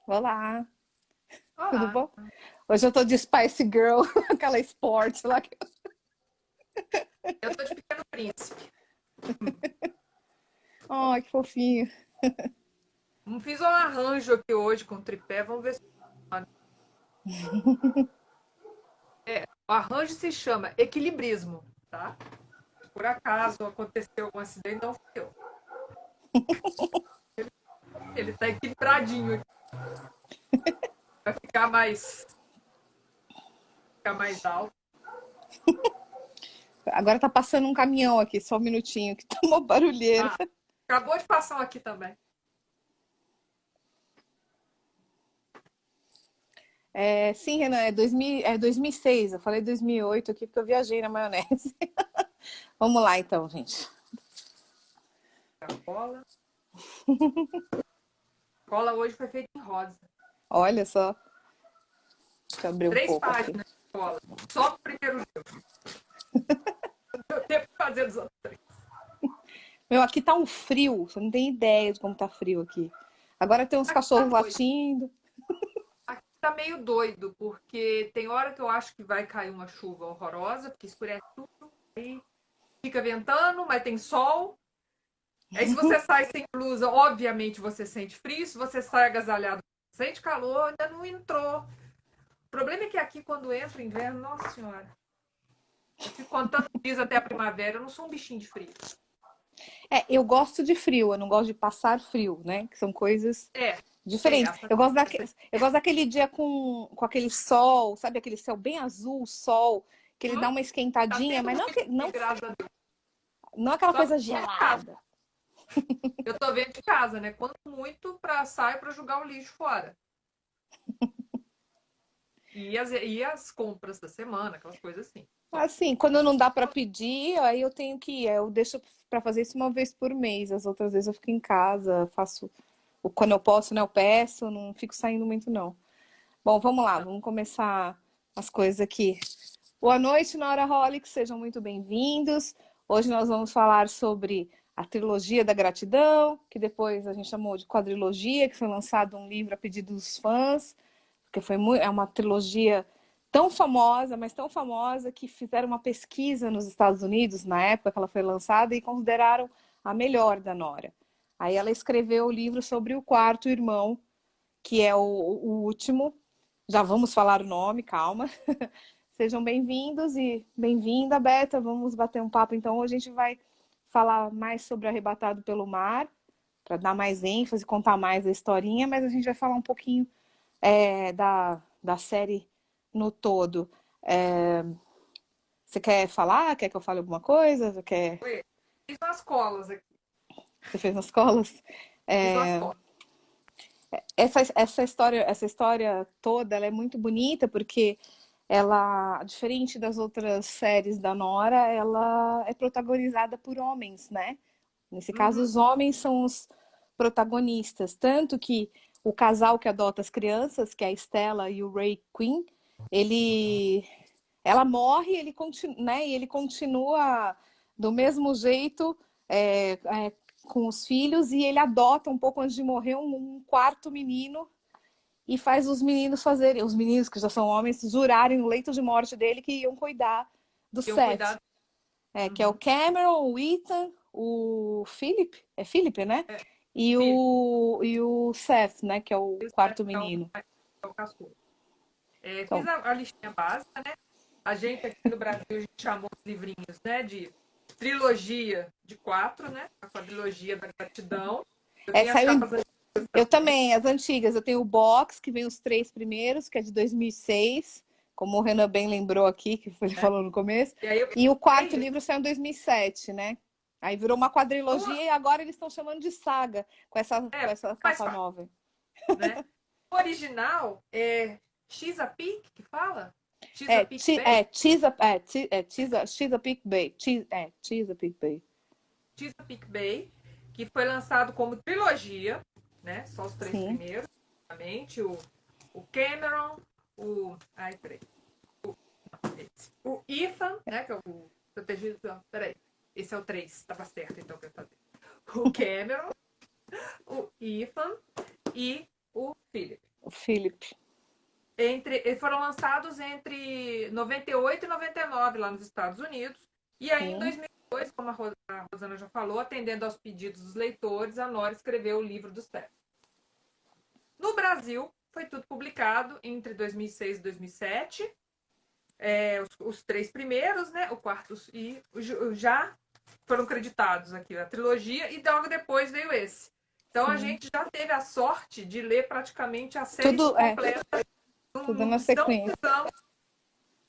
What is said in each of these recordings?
Olá, tudo Olá, bom? Hoje eu tô de Spice Girl, aquela esporte lá. eu tô de Pequeno Príncipe. Ai, que fofinho. Fiz um arranjo aqui hoje com tripé, vamos ver se. O arranjo se chama equilibrismo, tá? Por acaso aconteceu algum acidente, não fui eu. Ele tá equilibradinho aqui, vai ficar mais alto. Agora tá passando um caminhão aqui, só um minutinho, que tá uma barulheira. Ah, acabou de passar um aqui também. Sim, Renan, é 2006. Eu falei 2008 aqui porque eu viajei na maionese. Vamos lá então, gente. A cola. A cola hoje foi feita em rosa. Olha só, deixa eu abrir um Três pouco aqui. páginas de cola. Só no primeiro livro. Deu tempo de fazer dos outros. Meu, aqui tá um frio, você não tem ideia de como tá frio aqui. Agora tem uns Aqui tá cachorros doido. latindo. Aqui tá meio doido, porque tem hora que eu acho que vai cair uma chuva horrorosa, porque escurece tudo, aí fica ventando, mas tem sol. Aí se você sai sem blusa, obviamente você sente frio. Se você sai agasalhado, sente calor, ainda não entrou. O problema é que aqui, quando entra o inverno, nossa senhora, eu fico contando dias até a primavera, eu não sou um bichinho de frio. Eu gosto de frio, eu não gosto de passar frio, né? Que são coisas É, tem diferentes. essa, Eu gosto daquele dia com aquele sol, sabe? Aquele céu bem azul, sol, que ele dá uma tá esquentadinha, tendo mas muito, graças a Deus. não aquela Só coisa que de casa. gelada. Eu tô vendo de casa, né? Quanto muito pra sair pra jogar o lixo fora. E as compras da semana, aquelas coisas assim. Só. Assim, quando não dá para pedir, aí eu tenho que ir. Eu deixo para fazer isso uma vez por mês. As outras vezes eu fico em casa, faço quando eu posso, né? Eu peço, não fico saindo muito, não. Bom, vamos lá, vamos começar as coisas aqui. Boa noite, Nora Holic, sejam muito bem-vindos. Hoje nós vamos falar sobre a trilogia da gratidão, que depois a gente chamou de quadrilogia, que foi lançado um livro a pedido dos fãs, porque é uma trilogia tão famosa, mas tão famosa que fizeram uma pesquisa nos Estados Unidos na época que ela foi lançada e consideraram a melhor da Nora. Aí ela escreveu o livro sobre o quarto irmão, que é o último. Já vamos falar o nome, calma. Sejam bem-vindos e bem-vinda, Beta. Vamos bater um papo. Então, hoje a gente vai falar mais sobre Arrebatado pelo Mar, para dar mais ênfase, contar mais a historinha, mas a gente vai falar um pouquinho da série no todo. É, Você quer falar? Quer que eu fale alguma coisa? Fiz umas colas aqui. Você fez nas colas? Fiz umas É, colas. essa história toda ela é muito bonita porque ela, diferente das outras séries da Nora, ela é protagonizada por homens, né? Nesse caso, Uhum. os homens são os protagonistas. Tanto que o casal que adota as crianças, que é a Stella e o Ray Quinn, ele, ela morre, né? E ele continua do mesmo jeito com os filhos e ele adota um pouco antes de morrer um quarto menino e faz os meninos que já são homens, jurarem no leito de morte dele que iam cuidar do Tenham Seth, cuidado. que é o Uhum. Cameron, o Ethan, o Philip, é Philip, né? É, filho, E o Seth, né? Que é o isso quarto é menino. o caçula. Fiz Então, a listinha básica, né? A gente aqui no Brasil, a gente chamou os livrinhos, né? De trilogia de 4, né? A quadrilogia da gratidão. Eu tenho as saiu. capas antigas Eu também. também, as antigas. Eu tenho o box, que vem os três primeiros, que é de 2006, como o Renan bem lembrou aqui, que ele Né? falou no começo. E aí eu E o quarto peguei livro saiu em 2007, né? Aí virou uma uma, quadrilogia e agora eles estão chamando de saga, com essa mais capa fácil, nova. né? O original é Chesapeake, que fala? Chesapeake Bay? Chesapeake Bay. Chesapeake Bay. Chesapeake Bay, que foi lançado como trilogia, né? Só os três Sim. primeiros, obviamente. O Cameron, o. Ai, peraí. O Ethan, né? Que é o protegido. Não, peraí. Esse é o 3, estava certo então que eu ia fazer. O Cameron, o Ethan e o Philip. O Philip. Eles foram lançados entre 98 e 99 lá nos Estados Unidos. E aí, em Sim. 2002, como a Rosana já falou, atendendo aos pedidos dos leitores, a Nora escreveu o livro do Steph. No Brasil, foi tudo publicado entre 2006 e 2007. Os três primeiros, né? O quarto e já foram creditados aqui a trilogia, e logo depois veio esse. Então a Sim. gente já teve a sorte de ler praticamente a série Tudo, completa. tudo Não, na não sequência. precisamos,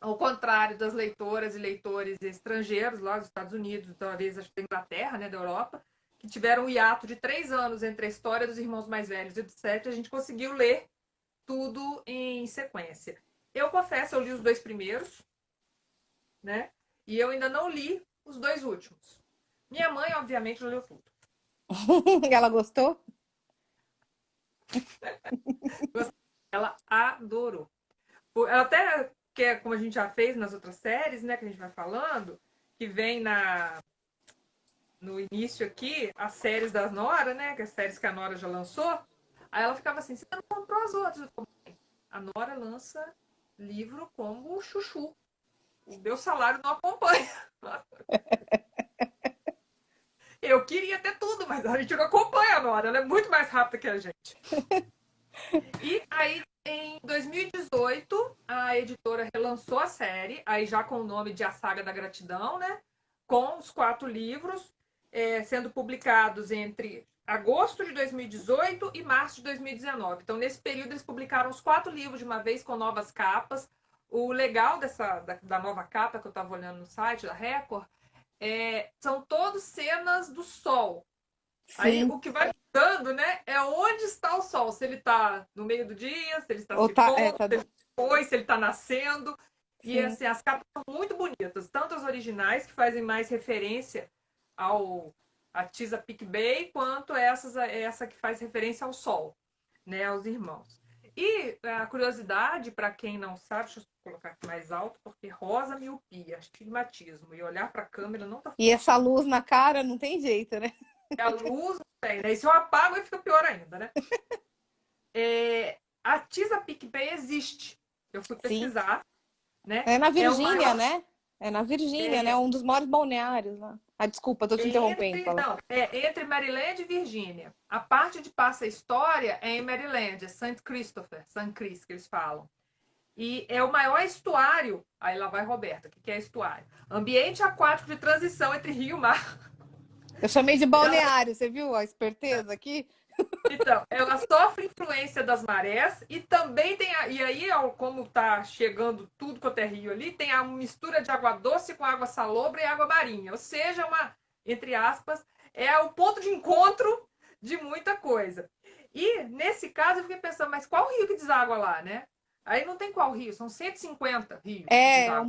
ao contrário das leitoras e leitores estrangeiros, lá dos Estados Unidos, talvez acho que da Inglaterra, né, da Europa, que tiveram um hiato de 3 anos entre a história dos irmãos mais velhos e do sete, a gente conseguiu ler tudo em sequência. Eu confesso, eu li os dois primeiros, né? E eu ainda não li os dois últimos. Minha mãe, obviamente, leu tudo. Ela gostou? Ela adorou. Ela até quer, como a gente já fez nas outras séries, né, que a gente vai falando, que vem no início aqui, as séries da Nora, né, que as séries que a Nora já lançou. Aí ela ficava assim, você não comprou as outras? A Nora lança livro como o chuchu. O meu salário não acompanha. Eu queria ter tudo, mas a gente não acompanha a Nora. Ela é muito mais rápida que a gente. E aí, em 2018, a editora relançou a série, aí já com o nome de A Saga da Gratidão, né? Com os 4 livros, sendo publicados entre agosto de 2018 e março de 2019. Então, nesse período, eles publicaram os 4 livros de uma vez, com novas capas. O legal da nova capa que eu estava olhando no site da Record são todas cenas do sol. Aí Sim. o que vai mudando, né, é onde está o sol. Se ele está no meio do dia, se ele está Ou se tá, pondo, tá, se ele foi, se ele está nascendo. E sim. assim, as capas são muito bonitas, tanto as originais, que fazem mais referência a Chesapeake Bay, quanto essa que faz referência ao sol, né, aos irmãos. E a curiosidade, para quem não sabe, deixa eu colocar aqui mais alto, porque rosa, miopia, astigmatismo, e olhar para a câmera não está E essa funcionando. luz na cara não tem jeito, né? A luz não tem, né? E se eu apago, aí fica pior ainda, né? A Chesapeake Bay existe. Eu fui Sim. pesquisar, né? É na É o Virgínia, maior. né? É na Virgínia, né? É, Um dos maiores balneários lá. Ah, desculpa, tô te interrompendo, fala. não, entre Maryland e Virgínia. A parte de passa história é em Maryland, é St. Christopher, St. Chris, que eles falam. E é o maior estuário. Aí lá vai Roberta, o que é estuário? Ambiente aquático de transição entre rio e mar. Eu chamei de Ela balneário, você viu a esperteza aqui? Então, ela sofre influência das marés e também tem. E aí, como está chegando tudo quanto é rio ali, tem a mistura de água doce com água salobra e água marinha. Ou seja, entre aspas, é o ponto de encontro de muita coisa. E nesse caso eu fiquei pensando, mas qual rio que deságua lá, né? Aí não tem qual rio, são 150 rios que deságua.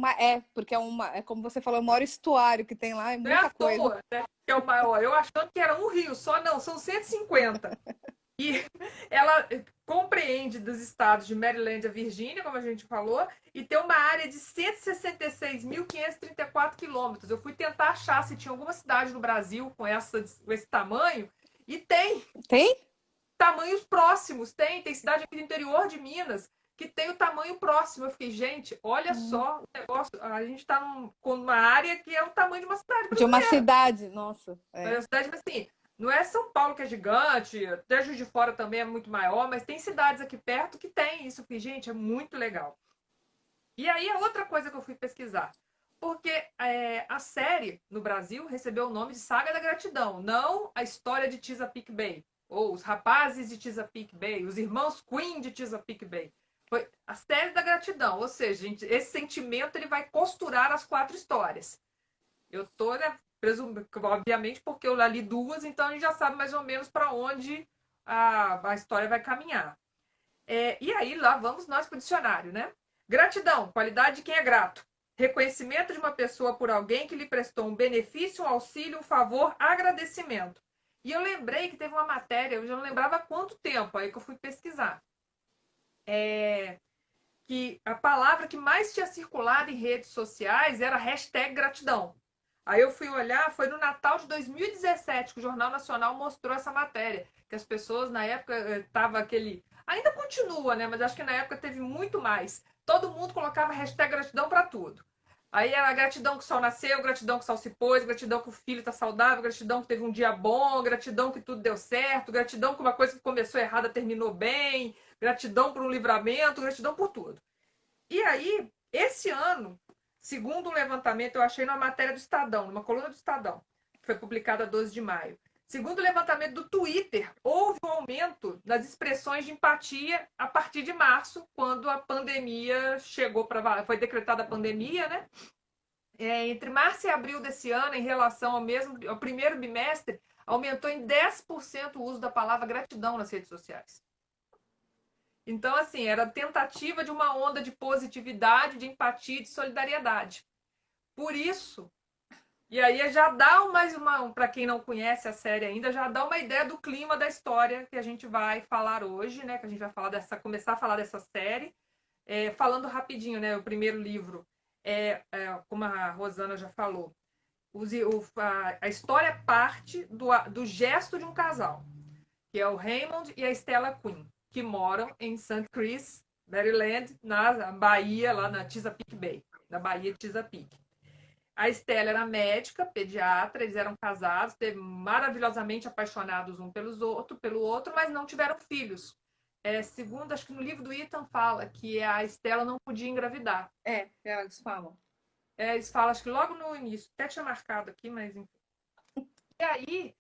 Porque é como você falou, é o maior estuário que tem lá, é Não é à muita coisa. toa, né? Que é o maior. Eu achando que era um rio, só não, são 150. E ela compreende dos estados de Maryland a Virgínia, como a gente falou, e tem uma área de 166.534 quilômetros. Eu fui tentar achar se tinha alguma cidade no Brasil com esse tamanho, e tem Tem? tamanhos próximos. Tem cidade aqui no interior de Minas que tem o tamanho próximo. Eu fiquei, gente, olha só o negócio. A gente está com uma área que é o tamanho de uma cidade De uma brasileira. cidade, nossa. Mas É. a cidade, assim, não é São Paulo que é gigante, até Juiz de Fora também é muito maior, mas tem cidades aqui perto que tem isso, que, gente, é muito legal. E aí a outra coisa que eu fui pesquisar, porque a série no Brasil recebeu o nome de Saga da Gratidão, não a história de Chesapeake Bay, ou os rapazes de Chesapeake Bay, os irmãos Queen de Chesapeake Bay. Foi a série da gratidão, ou seja, gente, esse sentimento ele vai costurar as 4 histórias. Eu tô, né, obviamente, porque eu li 2, então a gente já sabe mais ou menos para onde a história vai caminhar. E aí, lá vamos nós para o dicionário, né? Gratidão, qualidade de quem é grato. Reconhecimento de uma pessoa por alguém que lhe prestou um benefício, um auxílio, um favor, agradecimento. E eu lembrei que teve uma matéria, eu já não lembrava há quanto tempo, aí que eu fui pesquisar. Que a palavra que mais tinha circulado em redes sociais era hashtag gratidão. Aí eu fui olhar, foi no Natal de 2017 que o Jornal Nacional mostrou essa matéria, que as pessoas na época tava Ainda continua, né? Mas acho que na época teve muito mais. Todo mundo colocava hashtag gratidão para tudo. Aí era gratidão que o sol nasceu, gratidão que o sol se pôs, gratidão que o filho está saudável, gratidão que teve um dia bom, gratidão que tudo deu certo, gratidão que uma coisa que começou errada terminou bem, gratidão por um livramento, gratidão por tudo. E aí, esse ano, segundo um levantamento, eu achei numa matéria do Estadão, numa coluna do Estadão, que foi publicada 12 de maio. Segundo o levantamento do Twitter, houve um aumento nas expressões de empatia a partir de março, quando a pandemia chegou para. Foi decretada a pandemia, né? Entre março e abril desse ano, em relação ao primeiro bimestre, aumentou em 10% o uso da palavra gratidão nas redes sociais. Então, assim, era a tentativa de uma onda de positividade, de empatia e de solidariedade. Por isso, e aí já dá mais uma, para quem não conhece a série ainda, já dá uma ideia do clima da história que a gente vai falar hoje, né? Que a gente vai falar começar a falar dessa série. Falando rapidinho, né? O primeiro livro como a Rosana já falou, a história parte do gesto de um casal, que é o Raymond e a Stella Quinn, que moram em St. Chris, Maryland, na Bahia, lá na Chesapeake Bay, na Bahia de Chesapeake. A Stella era médica, pediatra, eles eram casados, maravilhosamente apaixonados um pelo outro, mas não tiveram filhos. Segundo, acho que no livro do Ethan fala que a Stella não podia engravidar. Eles falam. Eles falam, acho que logo no início, até tinha marcado aqui, mas enfim. E aí,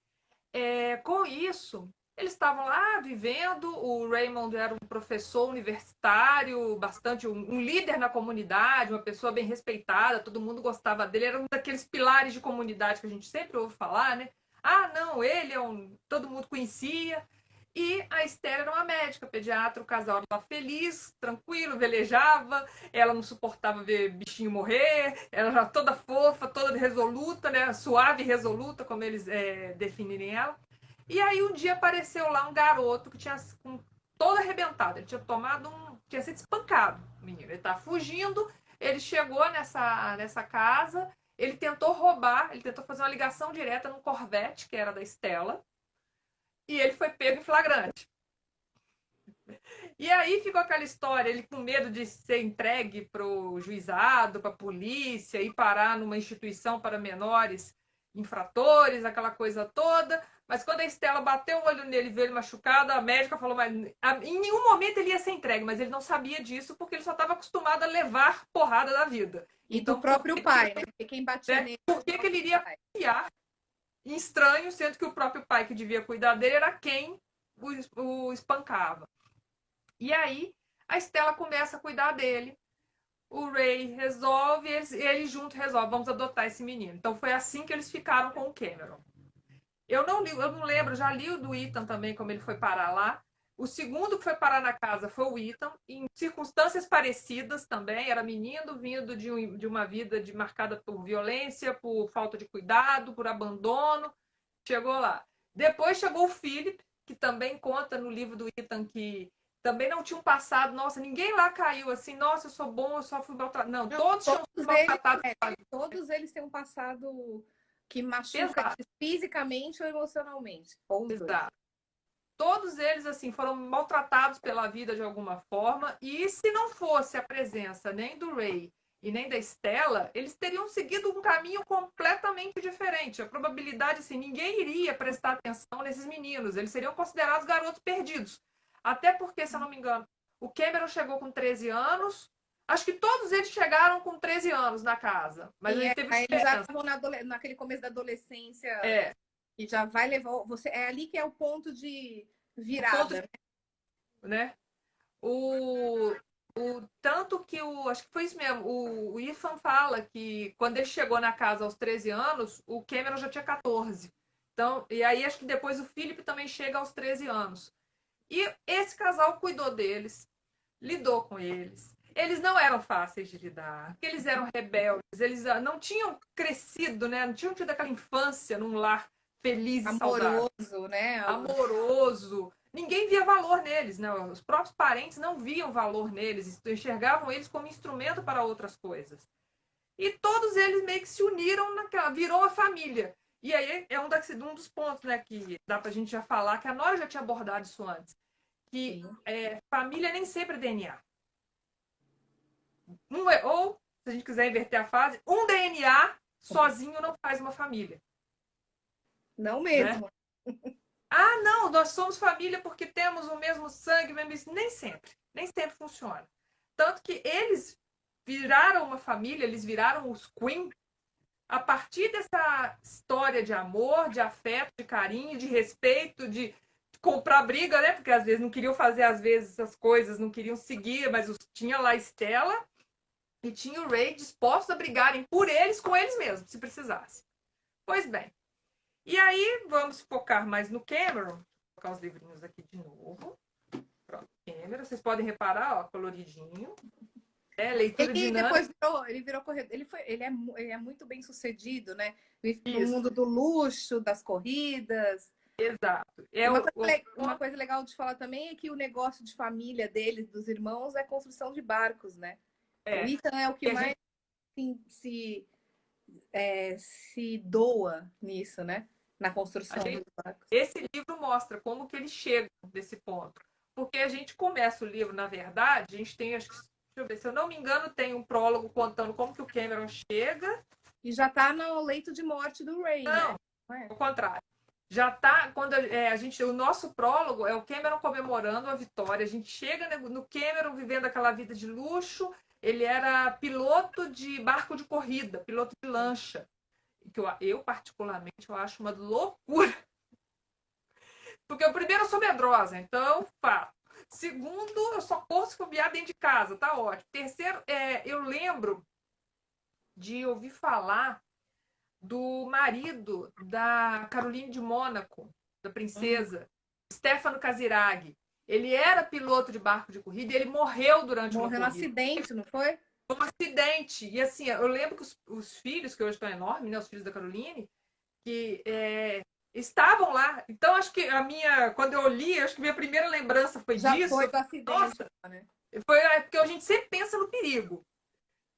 com isso, eles estavam lá vivendo. O Raymond era um professor universitário, bastante um líder na comunidade, uma pessoa bem respeitada, todo mundo gostava dele. Era um daqueles pilares de comunidade que a gente sempre ouve falar, né? Ah, não, ele todo mundo conhecia. E a Esther era uma médica, pediatra, o casal estava feliz, tranquilo, velejava, ela não suportava ver bichinho morrer, ela era toda fofa, toda resoluta, né? Suave e resoluta, como eles definirem ela. E aí um dia apareceu lá um garoto que tinha todo arrebentado, ele tinha tinha sido espancado, o menino. Ele estava fugindo, ele chegou nessa casa, ele tentou roubar, ele tentou fazer uma ligação direta num Corvette, que era da Estela, e ele foi pego em flagrante. E aí ficou aquela história, ele com medo de ser entregue para o juizado, para a polícia, e parar numa instituição para menores infratores, aquela coisa toda. Mas quando a Estela bateu o olho nele e viu ele machucado, a médica falou, mas em nenhum momento ele ia ser entregue, mas ele não sabia disso porque ele só estava acostumado a levar porrada da vida. E então, do próprio pai, né? Porque quem batia nele. Por que ele iria confiar em estranho, sendo que o próprio pai que devia cuidar dele era quem o espancava? E aí a Estela começa a cuidar dele. O Ray resolve, ele junto resolve, vamos adotar esse menino. Então foi assim que eles ficaram com o Cameron. Eu não lembro, já li o do Ethan também, como ele foi parar lá. O segundo que foi parar na casa foi o Ethan, em circunstâncias parecidas também. Era menino vindo de uma vida marcada por violência, por falta de cuidado, por abandono. Chegou lá. Depois chegou o Philip, que também conta no livro do Ethan que também não tinha um passado. Nossa, ninguém lá caiu assim, nossa, eu sou bom, eu só fui maltratado. Não, todos tinham sido maltratados. Todos eles têm um passado que machuca fisicamente ou emocionalmente. Exato. Todos eles, assim, foram maltratados pela vida de alguma forma. E se não fosse a presença nem do Ray e nem da Stella, eles teriam seguido um caminho completamente diferente. A probabilidade, assim, ninguém iria prestar atenção nesses meninos. Eles seriam considerados garotos perdidos. Até porque, se eu não me engano, o Cameron chegou com 13 anos. Acho que todos eles chegaram com 13 anos na casa. Mas ele teve eles já estavam naquele começo da adolescência. E já vai levar você. É ali que é o ponto de virada, né? Tanto que acho que foi isso mesmo. O Ethan fala que quando ele chegou na casa aos 13 anos, o Cameron já tinha 14. Então, e aí acho que depois o Philip também chega aos 13 anos. E esse casal cuidou deles, lidou com eles. Eles não eram fáceis de lidar, porque eles eram rebeldes, eles não tinham crescido, né? Não tinham tido aquela infância num lar feliz e saudável. Amoroso, né? Amoroso. Ninguém via valor neles, né? Os próprios parentes não viam valor neles, enxergavam eles como instrumento para outras coisas. E todos eles meio que se uniram virou a família. E aí é um dos pontos, né, que dá pra gente já falar, que a Nora já tinha abordado isso antes, que Sim. família nem sempre é DNA. Ou, se a gente quiser inverter a fase, um DNA sozinho não faz uma família, Não né? mesmo. Ah, não, nós somos família porque temos o mesmo sangue, mesmo... Nem sempre funciona. Tanto que eles viraram uma família, eles viraram os Queen a partir dessa história de amor, de afeto, de carinho, de respeito, de comprar briga, né? Porque às vezes não queriam fazer às vezes as coisas, não queriam seguir, mas tinha lá a Stella e tinha o Ray dispostos a brigarem por eles com eles mesmos, se precisasse. Pois bem. E aí vamos focar mais no Cameron. Vou colocar os livrinhos aqui de novo. Pronto, Cameron. Vocês podem reparar, ó, coloridinho. Leitura Ele dinâmica. depois virou, ele virou corredor. Ele é muito bem sucedido, né? No Isso, mundo do luxo, das corridas. exato. E uma coisa legal de falar também é que o negócio de família deles, dos irmãos, é construção de barcos, né? O é, Ethan é o que a mais gente, se doa nisso, né? Na a construção gente, dos barcos. esse livro mostra como que eles chegam nesse ponto. Porque a gente começa o livro, na verdade, a gente tem, acho que, deixa eu ver, se eu não me engano, tem um prólogo contando como que o Cameron chega. E já tá no leito de morte do Ray, né? Não, Não é? ao contrário. Já tá, quando a gente, o nosso prólogo é o Cameron comemorando a vitória. A gente chega no Cameron vivendo aquela vida de luxo. Ele era piloto de barco de corrida, piloto de lancha. Que eu particularmente, eu acho uma loucura. Porque, o primeiro, eu sou medrosa, então, fato. Segundo, eu só corro se for dentro de casa, tá ótimo. Terceiro, eu lembro de ouvir falar do marido da Caroline de Mônaco, da princesa, Stefano Casiraghi. Ele era piloto de barco de corrida e ele morreu durante uma Morreu no corrida. acidente, não foi? Um acidente. E assim, eu lembro que os filhos, que hoje estão enormes, né, os filhos da Caroline, que estavam lá. Então, acho que quando eu li, acho que minha primeira lembrança foi Já disso. foi do acidente, Nossa, né? porque a gente sempre pensa no perigo.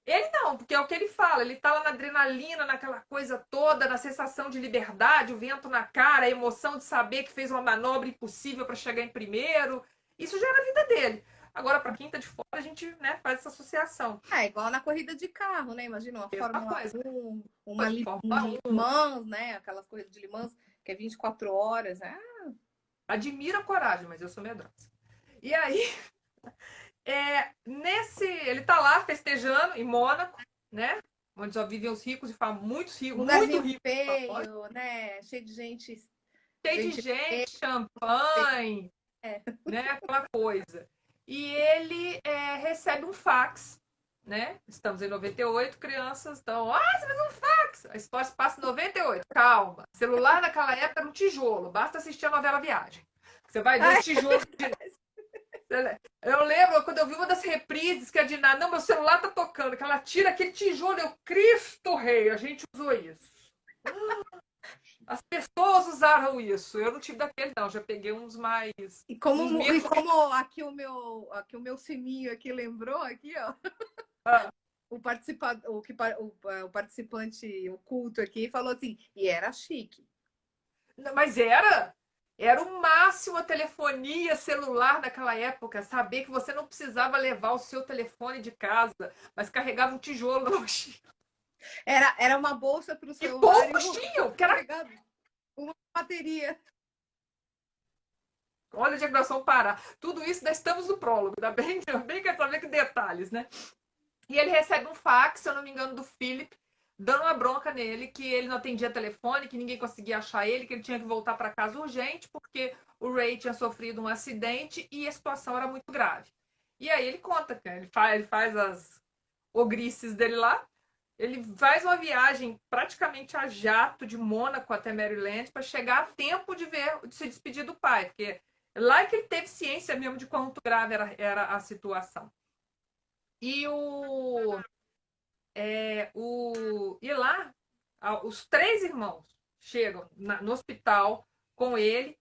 Ele não, porque é o que ele fala, ele tá lá na adrenalina, naquela coisa toda, na sensação de liberdade, o vento na cara, a emoção de saber que fez uma manobra impossível para chegar em primeiro. Isso já era a vida dele. Agora, para quem tá de fora, a gente, né, faz essa associação. É igual na corrida de carro, né? Imagina uma Mesma Fórmula coisa. 1, um Fórmula Le 1. Mans, né? Aquelas corridas de Le Mans, que é 24 horas, né? Admiro a coragem, mas eu sou medrosa. E aí, ele tá lá festejando em Mônaco, né? Onde só vivem os ricos e muitos ricos, muito Lugarzinho ricos. feio, né? Cheio de gente, Cheio de gente gente, champanhe, é, né? Aquela coisa. E ele recebe um fax, né? Estamos em 98, crianças estão. Ah, você fez um fax! A história se passa em 98, calma. Celular naquela época era um tijolo, basta assistir a novela Viagem. Você vai ver os Ai, tijolos. Eu lembro quando eu vi uma das reprises que a Diná, não, meu celular tá tocando, que ela tira aquele tijolo, eu, Cristo Rei, a gente usou isso. As pessoas usaram isso. Eu não tive daquele, não. Já peguei uns mais. Uns e menos. como aqui o meu sininho aqui lembrou, aqui, ó. Ah, O participante oculto aqui falou assim, e era chique. mas era o máximo a telefonia celular naquela época. Saber que você não precisava levar o seu telefone de casa, mas carregava um tijolo na mochila. Era uma bolsa para o E celular e poucos tinham, que era. carregado uma bateria. Olha onde é que nós vamos parar. Tudo isso nós estamos no prólogo, tá bem? Bem quer saber que detalhes, né? E ele recebe um fax, se eu não me engano, do Philip, dando uma bronca nele, que ele não atendia telefone, que ninguém conseguia achar ele, que ele tinha que voltar para casa urgente, porque o Ray tinha sofrido um acidente e a situação era muito grave. E aí ele conta, cara, ele faz as ogrices dele lá, ele faz uma viagem praticamente a jato de Mônaco até Maryland para chegar a tempo de se despedir do pai, porque lá que ele teve ciência mesmo de quanto grave era a situação. E e lá, os três irmãos chegam no hospital com ele.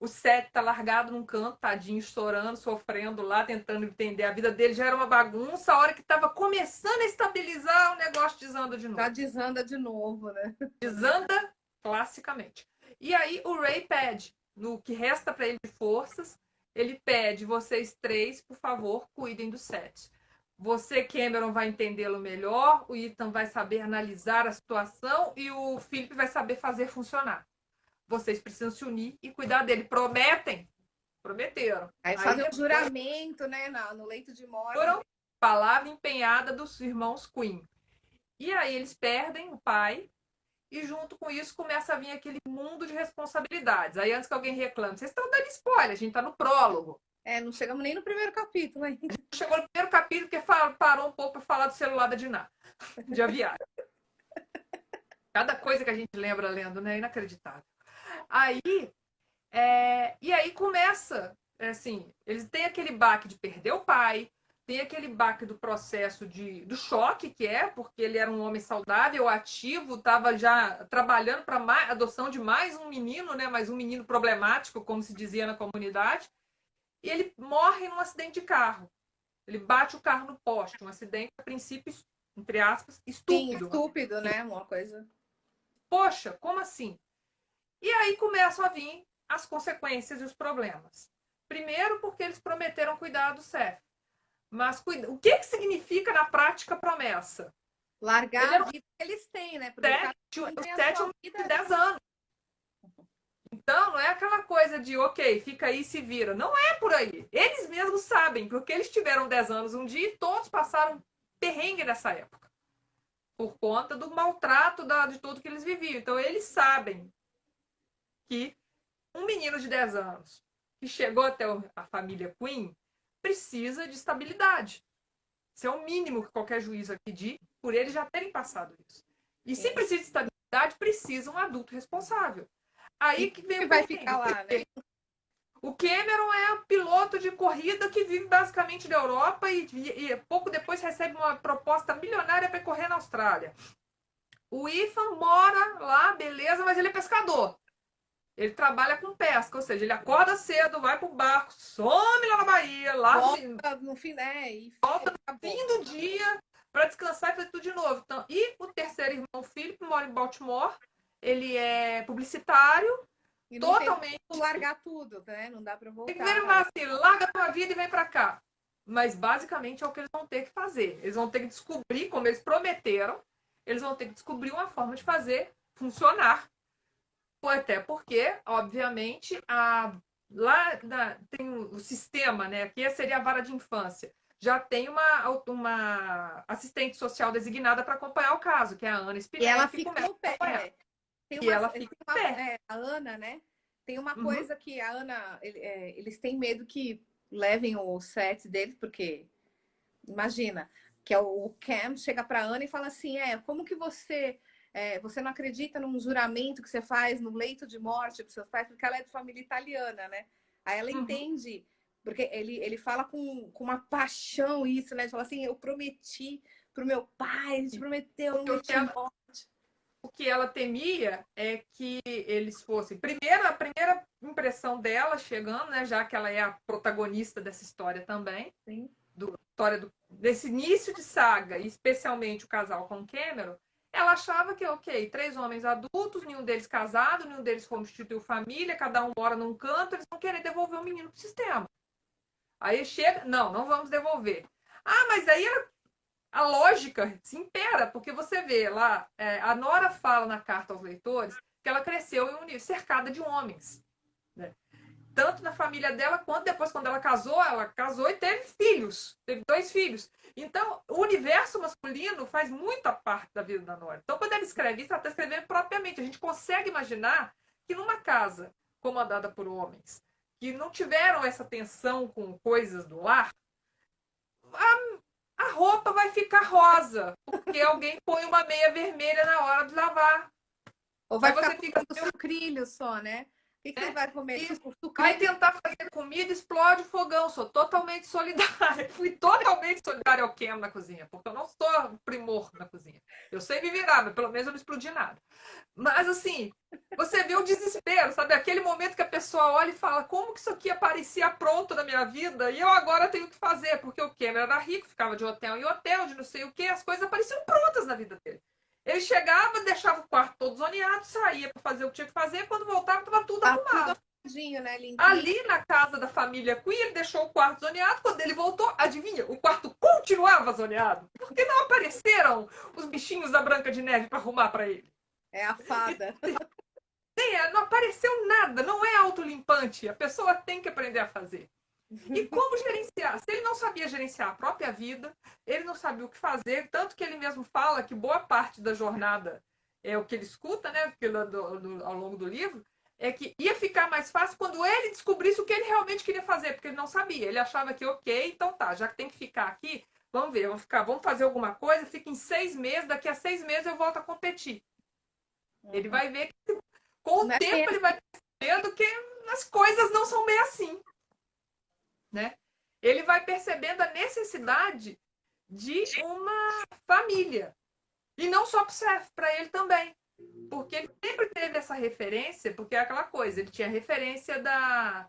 O Seth tá largado num canto, tadinho, chorando, sofrendo lá, tentando entender. A vida dele já era uma bagunça. A hora que estava começando a estabilizar, o negócio desanda de Já novo. desanda de novo, né? Desanda classicamente. E aí o Ray pede, no que resta para ele de forças, ele pede, vocês três, por favor, cuidem do set. Você, Cameron, vai entendê-lo melhor, o Ethan vai saber analisar a situação e o Philip vai saber fazer funcionar. Vocês precisam se unir e cuidar dele. Prometem? Prometeram. Aí Aí fazem um depois juramento, né, no leito de morte. foram palavra empenhada dos irmãos Queen. E aí eles perdem o pai e junto com isso começa a vir aquele mundo de responsabilidades. Aí antes que alguém reclame, vocês estão dando spoiler, a gente está no prólogo. Não chegamos nem no primeiro capítulo ainda. Chegou no primeiro capítulo que parou um pouco para falar do celular da Diná, de aviar. Cada coisa que a gente lembra lendo, né? Inacreditável. Aí, e aí começa, assim, eles têm aquele baque de perder o pai, tem aquele baque do processo do choque que porque ele era um homem saudável, ativo, estava já trabalhando para a adoção de mais um menino, né? Mais um menino problemático, como se dizia na comunidade. E ele morre num acidente de carro. Ele bate o carro no poste, um acidente, a princípio, entre aspas, Sim, estúpido. estúpido, né? Uma coisa. Poxa, como assim? E aí começam a vir as consequências e os problemas. Primeiro, porque eles prometeram cuidar do Seth. Mas o que significa na prática promessa? Largar a vida que eles têm, né? Porque sete de 10 anos. Então, não é aquela coisa de, ok, fica aí e se vira. Não é por aí. Eles mesmos sabem, porque eles tiveram 10 anos um dia e todos passaram perrengue nessa época. Por conta do maltrato de tudo que eles viviam. Então, eles sabem que um menino de 10 anos que chegou até a família Queen precisa de estabilidade. Isso é o mínimo que qualquer juiz vai pedir por eles já terem passado isso. E se precisa de estabilidade, precisa um adulto responsável. Aí que vem o vai ficar lá, né? O Cameron é um piloto de corrida que vive basicamente na Europa e pouco depois recebe uma proposta milionária para correr na Austrália. O Ethan mora lá, beleza, mas ele é pescador. Ele trabalha com pesca, ou seja, ele acorda cedo, vai pro barco, some lá na Bahia, lá volta no fim, né? E volta no fim do dia para descansar e fazer tudo de novo. Então, e o terceiro irmão, Philip, mora em Baltimore. Ele é publicitário, e não totalmente. Tem largar tudo, né? Não dá para voltar. Tem que ver assim, larga a tua vida e vem para cá. Mas basicamente é o que eles vão ter que fazer. Eles vão ter que descobrir, como eles prometeram, eles vão ter que descobrir uma forma de fazer funcionar. Até porque, obviamente, tem o sistema, né? Que seria a vara de infância. Já tem uma assistente social designada para acompanhar o caso, que é a Ana Spinelli. E ela fica no pé. A Ana, né? Tem uma coisa que a Ana, eles têm medo que levem o set deles, porque imagina, que é o Cam chega para Ana e fala assim, como que você não acredita num juramento que você faz no leito de morte para seus pais, porque ela é de família italiana, né? Aí ela entende, porque ele fala com uma paixão isso, né? Ele fala assim, eu prometi pro meu pai, ele te prometeu no leito de morte. O que ela temia é que eles fossem. A primeira impressão dela chegando, né? Já que ela é a protagonista dessa história também. Sim. Desse início de saga, e especialmente o casal com Cameron, ela achava que, ok, 3 homens adultos, nenhum deles casado, nenhum deles constituiu família, cada um mora num canto, eles vão querer devolver o menino pro sistema. Aí chega, não vamos devolver. Ah, mas aí a lógica se impera, porque você vê lá, a Nora fala na carta aos leitores que ela cresceu em um nível cercada de homens. Né? Tanto na família dela, quanto depois, quando ela casou e teve filhos. Teve 2 filhos. Então, o universo masculino faz muita parte da vida da Nora. Então, quando ela escreve isso, ela está escrevendo propriamente. A gente consegue imaginar que numa casa comandada por homens, que não tiveram essa tensão com coisas do lar, a roupa vai ficar rosa, porque alguém põe uma meia vermelha na hora de lavar. Ou vai ficar com sucrilho só, né? O que você vai comer? Vai tentar fazer comida, explode o fogão. Sou totalmente solidária. Fui totalmente solidária ao Ken na cozinha, porque eu não sou primor na cozinha. Eu sei me virar, mas pelo menos eu não explodi nada. Mas assim, você vê o desespero, sabe? Aquele momento que a pessoa olha e fala, como que isso aqui aparecia pronto na minha vida e eu agora tenho que fazer? Porque o Cameron era rico, ficava de hotel em hotel, de não sei o que, as coisas apareciam prontas na vida dele. Ele chegava, deixava o quarto todo zoneado, saía para fazer o que tinha que fazer, quando voltava estava tudo arrumado. Tadinho, né? Limpinho. Ali na casa da família Queen, ele deixou o quarto zoneado. Quando ele voltou, adivinha? O quarto continuava zoneado. Porque não apareceram os bichinhos da Branca de Neve para arrumar para ele. É a fada. Não apareceu nada. Não é autolimpante. A pessoa tem que aprender a fazer. E como gerenciar? Se ele não sabia gerenciar a própria vida, ele não sabia o que fazer, tanto que ele mesmo fala que boa parte da jornada é o que ele escuta, né, ao longo do livro, é que ia ficar mais fácil quando ele descobrisse o que ele realmente queria fazer, porque ele não sabia. Ele achava que, ok, então tá, já que tem que ficar aqui, vamos ver, vamos fazer alguma coisa, fica em 6 meses, daqui a 6 meses eu volto a competir. Ele vai ver que com o Não é tempo pena. ele vai percebendo que as coisas não são bem assim. Né? Ele vai percebendo a necessidade de uma família. E não só para o Seth, para ele também. Porque ele sempre teve essa referência, porque é aquela coisa, ele tinha referência da.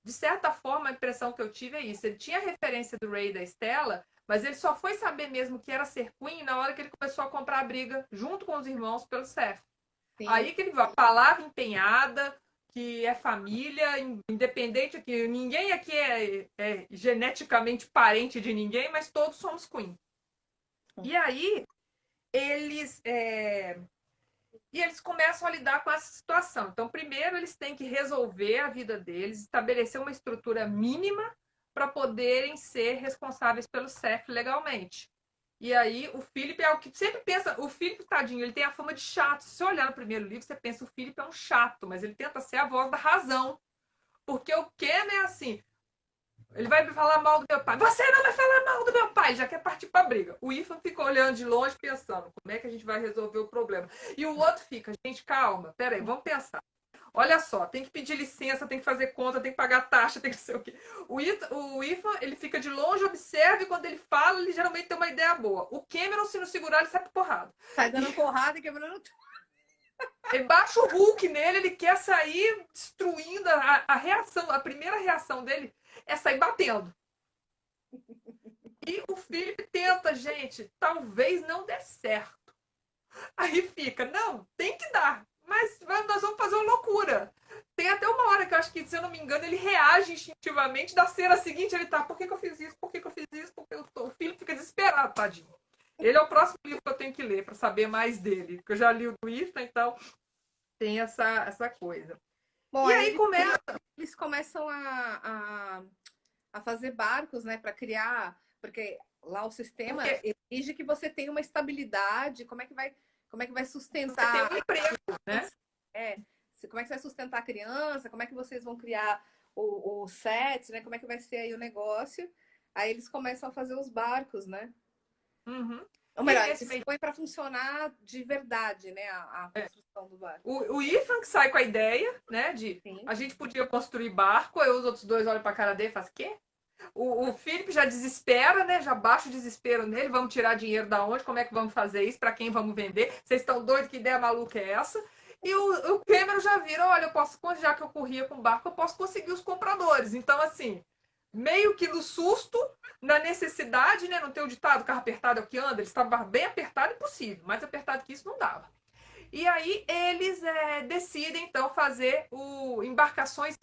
De certa forma, a impressão que eu tive é isso. Ele tinha referência do Ray e da Stella, mas ele só foi saber mesmo que era ser Queen na hora que ele começou a comprar a briga junto com os irmãos pelo Seth. Sim. Aí que ele vai, a palavra empenhada, que é família, independente que ninguém aqui é geneticamente parente de ninguém, mas todos somos Queen. E aí eles e eles começam a lidar com essa situação. Então, primeiro eles têm que resolver a vida deles, estabelecer uma estrutura mínima para poderem ser responsáveis pelo Seth legalmente. E aí o Philip é o que sempre pensa, o Philip, tadinho, ele tem a fama de chato. Se você olhar no primeiro livro, você pensa o Philip é um chato, mas ele tenta ser a voz da razão. Porque o Ken é assim, ele vai falar mal do meu pai. Você não vai falar mal do meu pai, já quer partir pra briga. O Ethan fica olhando de longe pensando, como é que a gente vai resolver o problema? E o outro fica, gente, calma, peraí, vamos pensar. Olha só, tem que pedir licença, tem que fazer conta, tem que pagar taxa, tem que ser o quê. O Ethan, ele fica de longe, observa e quando ele fala, ele geralmente tem uma ideia boa. O Cameron, se não segurar, ele sai por porrada. Sai dando porrada e quebrando tudo. Ele baixa o Hulk nele, ele quer sair destruindo a reação. A primeira reação dele é sair batendo. E o Philip tenta, gente, talvez não dê certo. Aí fica, não, tem que dar. Mas nós vamos fazer uma loucura. Tem até uma hora que eu acho que, se eu não me engano, ele reage instintivamente. Da cena seguinte, ele tá, por que eu fiz isso? Por que eu fiz isso? Porque o Philip fica desesperado, tadinho. Ele é o próximo livro que eu tenho que ler para saber mais dele. Porque eu já li o do Ethan, então tem essa coisa. Bom, E aí aí começa. eles começam a fazer barcos, né, para criar, porque lá o sistema Porque exige que você tenha uma estabilidade, como é que vai você tem sustentar um emprego, né? é, como é que você vai sustentar a criança, como é que vocês vão criar o set, né, como é que vai ser aí o negócio. Aí eles começam a fazer os barcos, né? Uhum. Ou E melhor, nesse eles meio. põem para funcionar de verdade, né, a construção do barco. O Ethan que sai com a ideia, né, de Sim. a gente podia construir barco, aí os outros dois olham pra cara dele e fazem, quê? O Felipe já desespera, né? Já baixa o desespero nele. Vamos tirar dinheiro da onde? Como é que vamos fazer isso? Para quem vamos vender? Vocês estão doidos? Que ideia maluca é essa? E o Cameron já vira: olha, eu posso, já que eu corria com barco, eu posso conseguir os compradores. Então, assim, meio que no susto, na necessidade, né? Não tem o ditado: carro apertado é o que anda. Ele estava bem apertado, impossível. Mais apertado que isso não dava. E aí eles decidem, então, fazer embarcações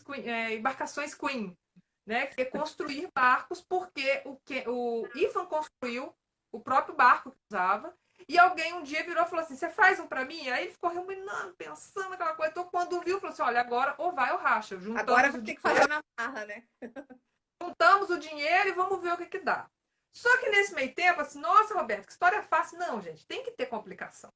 Queen, né? Que é construir barcos, porque o Ivan construiu o próprio barco que usava, e alguém um dia virou e falou assim: você faz um para mim? Aí ele ficou ruminando, pensando aquela coisa. Então, quando viu, falou assim: olha, agora ou vai ou racha. Agora vai ter que fazer na marra, né? Juntamos o dinheiro e vamos ver o que dá. Só que nesse meio tempo, assim, nossa, Roberto, que história fácil. Não, gente, tem que ter complicação.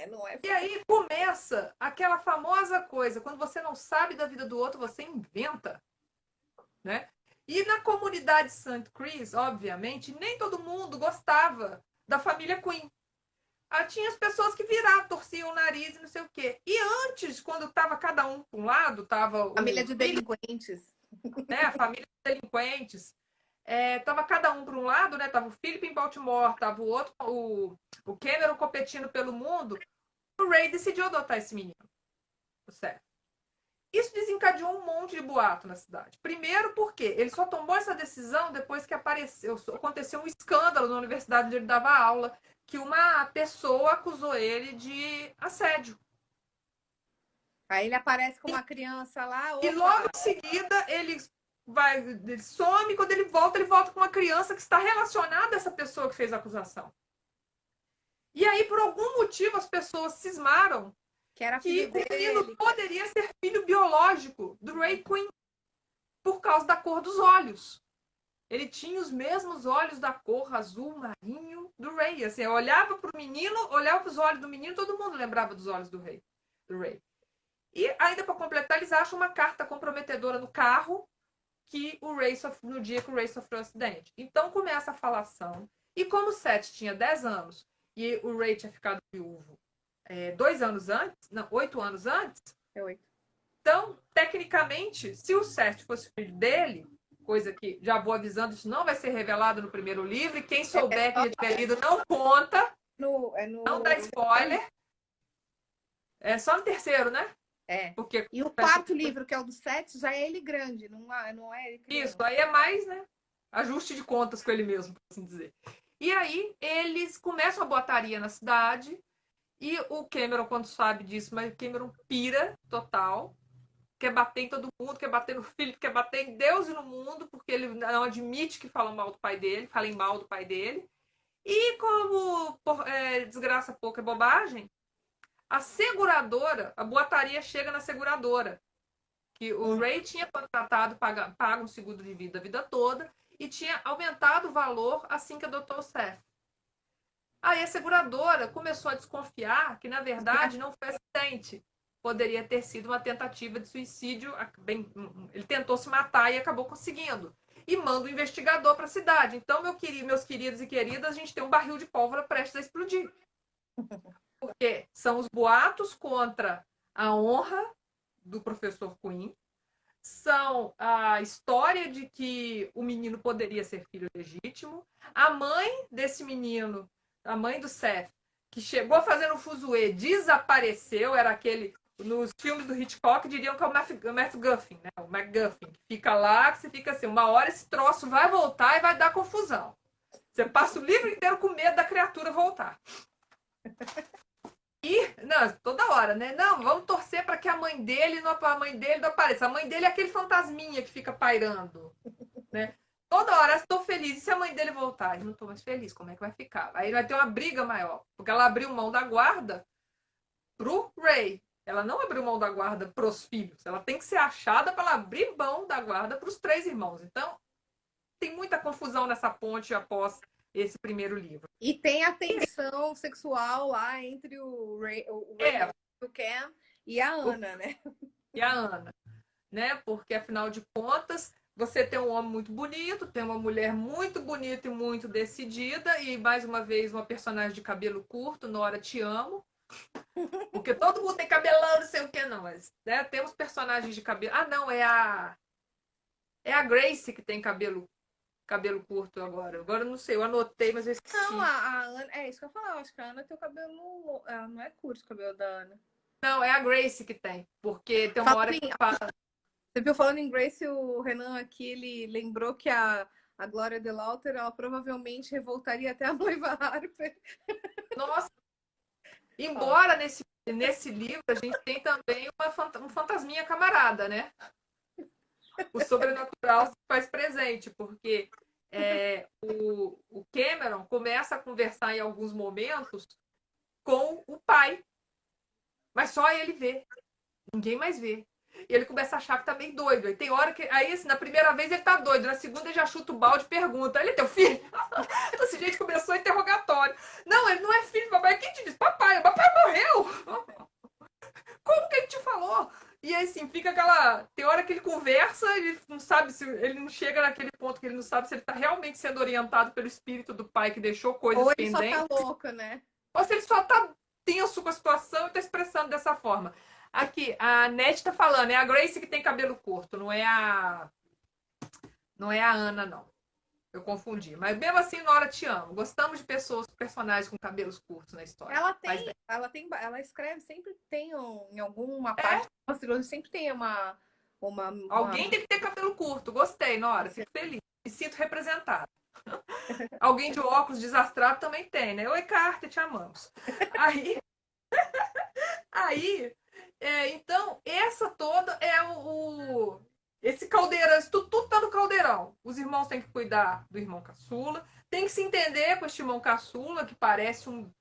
Não é E aí começa aquela famosa coisa, quando você não sabe da vida do outro, você inventa, né? E na comunidade St. Chris, obviamente, nem todo mundo gostava da família Queen. Tinha as pessoas que viravam, torciam o nariz e não sei o quê. E antes, quando estava cada um para um lado, estava família o de filho, delinquentes. né, a família de delinquentes, tava cada um para um lado, né? Tava o Philip em Baltimore, tava o outro, o Cameron competindo pelo mundo. O Ray decidiu adotar esse menino, o Seth. Isso desencadeou um monte de boato na cidade. Primeiro porque ele só tomou essa decisão depois que aconteceu um escândalo na universidade onde ele dava aula, que uma pessoa acusou ele de assédio. Aí ele aparece com uma criança lá, E opa! logo em seguida ele some, quando ele volta com uma criança que está relacionada a essa pessoa que fez a acusação. E aí, por algum motivo, as pessoas cismaram Que era que filho o menino dele. poderia ser filho biológico do Ray Quinn por causa da cor dos olhos. Ele tinha os mesmos olhos da cor azul marinho do Ray. Assim, eu olhava para o menino, olhava para os olhos do menino, todo mundo lembrava dos olhos do Ray. E ainda para completar, eles acham uma carta comprometedora no carro que no dia que o Ray sofreu o acidente. Então começa a falação. E como o Seth tinha 10 anos e o Ray tinha ficado viúvo 2 anos antes, não, 8 anos antes, É 8. então, tecnicamente, se o Seth fosse filho dele, coisa que já vou avisando, isso não vai ser revelado no primeiro livro, e quem souber que já tiver lido não conta, não dá spoiler. É só no terceiro, né? É. Porque E o quarto livro, que é o do Sete, já é ele grande, não é ele criança. isso, aí é mais, né? Ajuste de contas com ele mesmo, por assim dizer. E aí eles começam a botaria na cidade, e o Cameron, quando sabe disso, mas o Cameron pira total, quer bater em todo mundo, quer bater no filho, quer bater em Deus e no mundo, porque ele não admite que falam mal do pai dele, falem mal do pai dele. E como desgraça pouca é bobagem, a seguradora, a boataria chega na seguradora, que o Ray tinha contratado, paga um seguro de vida a vida toda, e tinha aumentado o valor assim que adotou o Seth. Aí a seguradora começou a desconfiar que, na verdade, não foi acidente. Poderia ter sido uma tentativa de suicídio. Ele tentou se matar e acabou conseguindo. E manda o investigador para a cidade. Então, meus queridos e queridas, a gente tem um barril de pólvora prestes a explodir. Porque são os boatos contra a honra do professor Quinn, são a história de que o menino poderia ser filho legítimo, a mãe desse menino, a mãe do Seth, que chegou a fazer um fuzuê, desapareceu, era aquele, nos filmes do Hitchcock diriam que é o MacGuffin, né? O MacGuffin, que fica lá, que você fica assim, uma hora esse troço vai voltar e vai dar confusão. Você passa o livro inteiro com medo da criatura voltar. E, não, toda hora, né? Não, vamos torcer para que a mãe dele não apareça. A mãe dele é aquele fantasminha que fica pairando, né? Toda hora estou feliz. E se a mãe dele voltar? Eu não estou mais feliz. Como é que vai ficar? Aí vai ter uma briga maior. Porque ela abriu mão da guarda pro Ray. Ela não abriu mão da guarda pros filhos. Ela tem que ser achada para ela abrir mão da guarda pros 3 irmãos. Então, tem muita confusão nessa ponte após esse primeiro livro. E tem a tensão sexual lá entre o Ray, o Cam e a Ana, né? E a Ana, né? Porque afinal de contas, você tem um homem muito bonito, tem uma mulher muito bonita e muito decidida, e mais uma vez uma personagem de cabelo curto, Nora, te amo. Porque todo mundo tem cabelão, não sei o que, não, mas né, temos personagens de cabelo. Ah, não, é a Grace que tem cabelo curto agora. Agora eu não sei, eu anotei, mas eu esqueci. Não, a Ana. É isso que eu ia falar. Acho que a Ana tem o cabelo. Ela não é curto o cabelo da Ana. Não, é a Grace que tem. Porque tem uma hora que fala. Você viu falando em Grace, o Renan aqui, ele lembrou que a Glória DeLauter, ela provavelmente revoltaria até a noiva Harper. Nossa! Embora nesse livro a gente tem também um fantasminha camarada, né? O sobrenatural se faz presente, porque o Cameron começa a conversar em alguns momentos com o pai, mas só ele vê, ninguém mais vê. E ele começa a achar que tá meio doido. Aí tem hora que. Aí, assim, na primeira vez ele tá doido, na segunda ele já chuta o balde e pergunta: ele é teu filho? Esse gente começou o interrogatório. Não, ele não é filho, papai. Quem te disse? Papai, o papai morreu! Como que ele te falou? E aí, assim, fica aquela. Tem hora que ele conversa, ele não sabe se. Ele não chega naquele ponto que ele não sabe se ele tá realmente sendo orientado pelo espírito do pai que deixou coisas Ou ele pendentes. só tá louco, né? Ou se ele só tá tenso com a situação e tá expressando dessa forma. Aqui, a Net tá falando, é a Grace que tem cabelo curto, não é a. Não é a Ana, não. Eu confundi. Mas mesmo assim, Nora, te amo. Gostamos de personagens com cabelos curtos na história. Ela escreve, sempre tem em alguma parte do trilogia, sempre tem Alguém tem que ter cabelo curto. Gostei, Nora. Fico feliz. Me sinto representada. Alguém de óculos desastrado também tem, né? Oi, Carter, te amamos. Aí Então, essa toda é esse caldeirão, isso tudo tá no caldeirão. Os irmãos têm que cuidar do irmão caçula, tem que se entender com este irmão caçula, que parece um,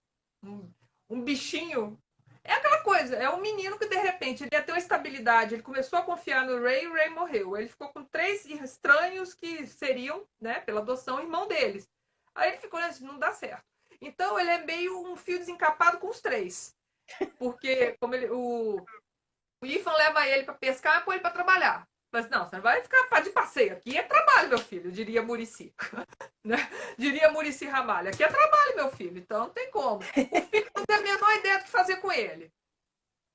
um bichinho. É aquela coisa, é um menino que de repente ele ia ter uma estabilidade, ele começou a confiar no Ray e o Ray morreu. Ele ficou com 3 estranhos que seriam, né, pela adoção, irmão deles. Aí ele ficou, né, não dá certo. Então ele é meio um fio desencapado com os 3. Porque como o Ethan leva ele para pescar e põe ele para trabalhar. Mas não, você não vai ficar de passeio. Aqui é trabalho, meu filho, diria Murici. Né? Diria Murici Ramalho. Aqui é trabalho, meu filho. Então não tem como. O Felipe não tem a menor ideia do que fazer com ele.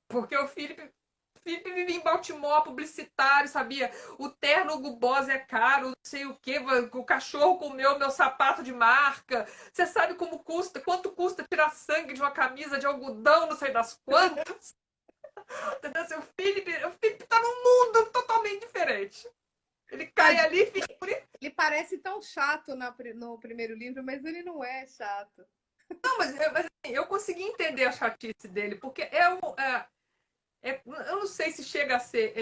Porque o Felipe vivia em Baltimore, publicitário, sabia? O terno Hugo Boss é caro, não sei o quê. O cachorro comeu meu sapato de marca. Você sabe como custa, quanto custa tirar sangue de uma camisa de algodão, não sei das quantas. Entendeu? Assim, o Felipe tá num mundo totalmente diferente. Ele cai Tadinho. ali e fica. Ele parece tão chato no primeiro livro, mas ele não é chato. Não, mas assim, eu consegui entender a chatice dele, porque eu não sei se chega a ser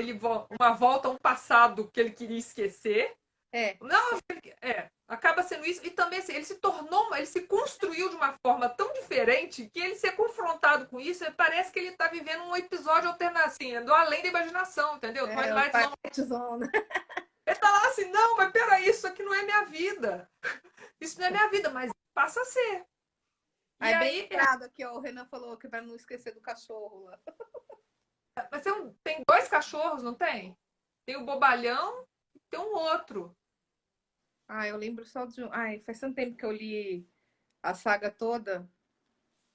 uma volta a um passado que ele queria esquecer. É. Não, acaba sendo isso. E também assim, ele se construiu de uma forma tão diferente que ele ser confrontado com isso, parece que ele está vivendo um episódio alternativo, assim, do além da imaginação, entendeu? É, o Twilight Zone. Twilight Zone. Ele tá lá assim, não, mas peraí, isso aqui não é minha vida. Isso não é minha vida, mas passa a ser. E Aí, bem aí, lembrado aqui, ó, o Renan falou que para não esquecer do cachorro lá. mas tem 2 cachorros, não tem? Tem o bobalhão e tem um outro. Ah, eu lembro só de um. Ai, faz tanto tempo que eu li a saga toda.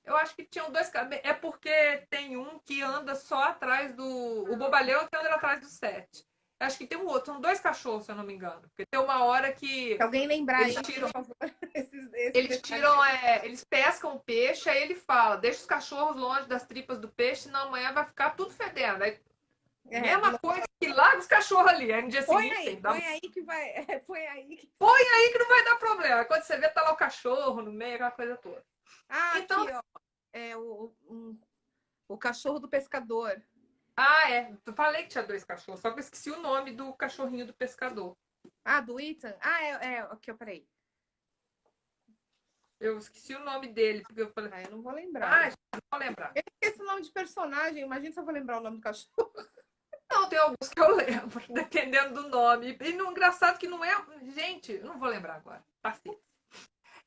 Eu acho que tinham 2. É porque tem um que anda só atrás do. O bobalhão que anda atrás do 7. Acho que tem um outro. São 2 cachorros, se eu não me engano. Porque tem uma hora que Se alguém lembrar eles aí, tiram. por favor, esses Eles detalhes. tiram, eles pescam o peixe, aí ele fala, deixa os cachorros longe das tripas do peixe, senão amanhã vai ficar tudo fedendo. Aí, É, mesma coisa que larga os cachorros ali. Aí no dia seguinte tem, põe aí que vai. Põe aí que. põe aí que não vai dar problema. Quando você vê, tá lá o cachorro no meio, aquela coisa toda. Ah, Então, aqui, ó. É o cachorro do pescador. eu falei que tinha 2 cachorros, só que eu esqueci o nome do cachorrinho do pescador. Ah, do Ethan? Ah, aqui, ó, peraí. Eu esqueci o nome dele, porque eu falei, Ah, eu não vou lembrar. não vou lembrar. Eu esqueço o nome de personagem, imagina se eu vou lembrar o nome do cachorro. Não, tem alguns que eu lembro, dependendo do nome. E no engraçado que não é. Gente, eu não vou lembrar agora. Paciência.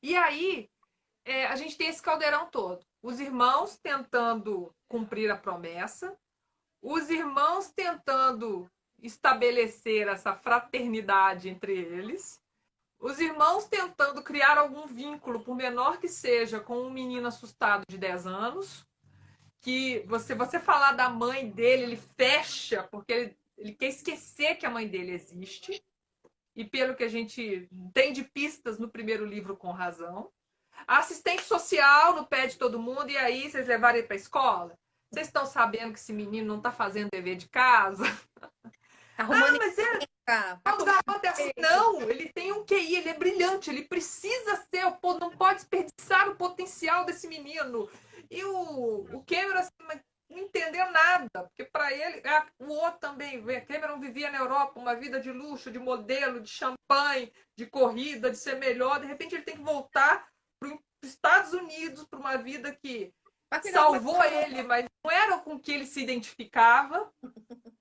E aí, a gente tem esse caldeirão todo. Os irmãos tentando cumprir a promessa, os irmãos tentando estabelecer essa fraternidade entre eles, os irmãos tentando criar algum vínculo, por menor que seja, com um menino assustado de 10 anos, que você falar da mãe dele, ele fecha, porque ele quer esquecer que a mãe dele existe. E pelo que a gente tem de pistas no primeiro livro, com razão. A assistente social no pé de todo mundo, e aí vocês levaram ele para a escola? Vocês estão sabendo que esse menino não está fazendo dever de casa? Arrumando Mas encrenca, tá todo tomando garoto é assim. peito. Não, ele tem um QI, ele é brilhante, ele precisa ser, não pode desperdiçar o potencial desse menino. E o Cameron assim, não entendeu nada, porque para ele, o outro também, Cameron vivia na Europa uma vida de luxo, de modelo, de champanhe, de corrida, de ser melhor. De repente ele tem que voltar para os Estados Unidos para uma vida que Pra cuidar do salvou ele, mas não era com que ele se identificava.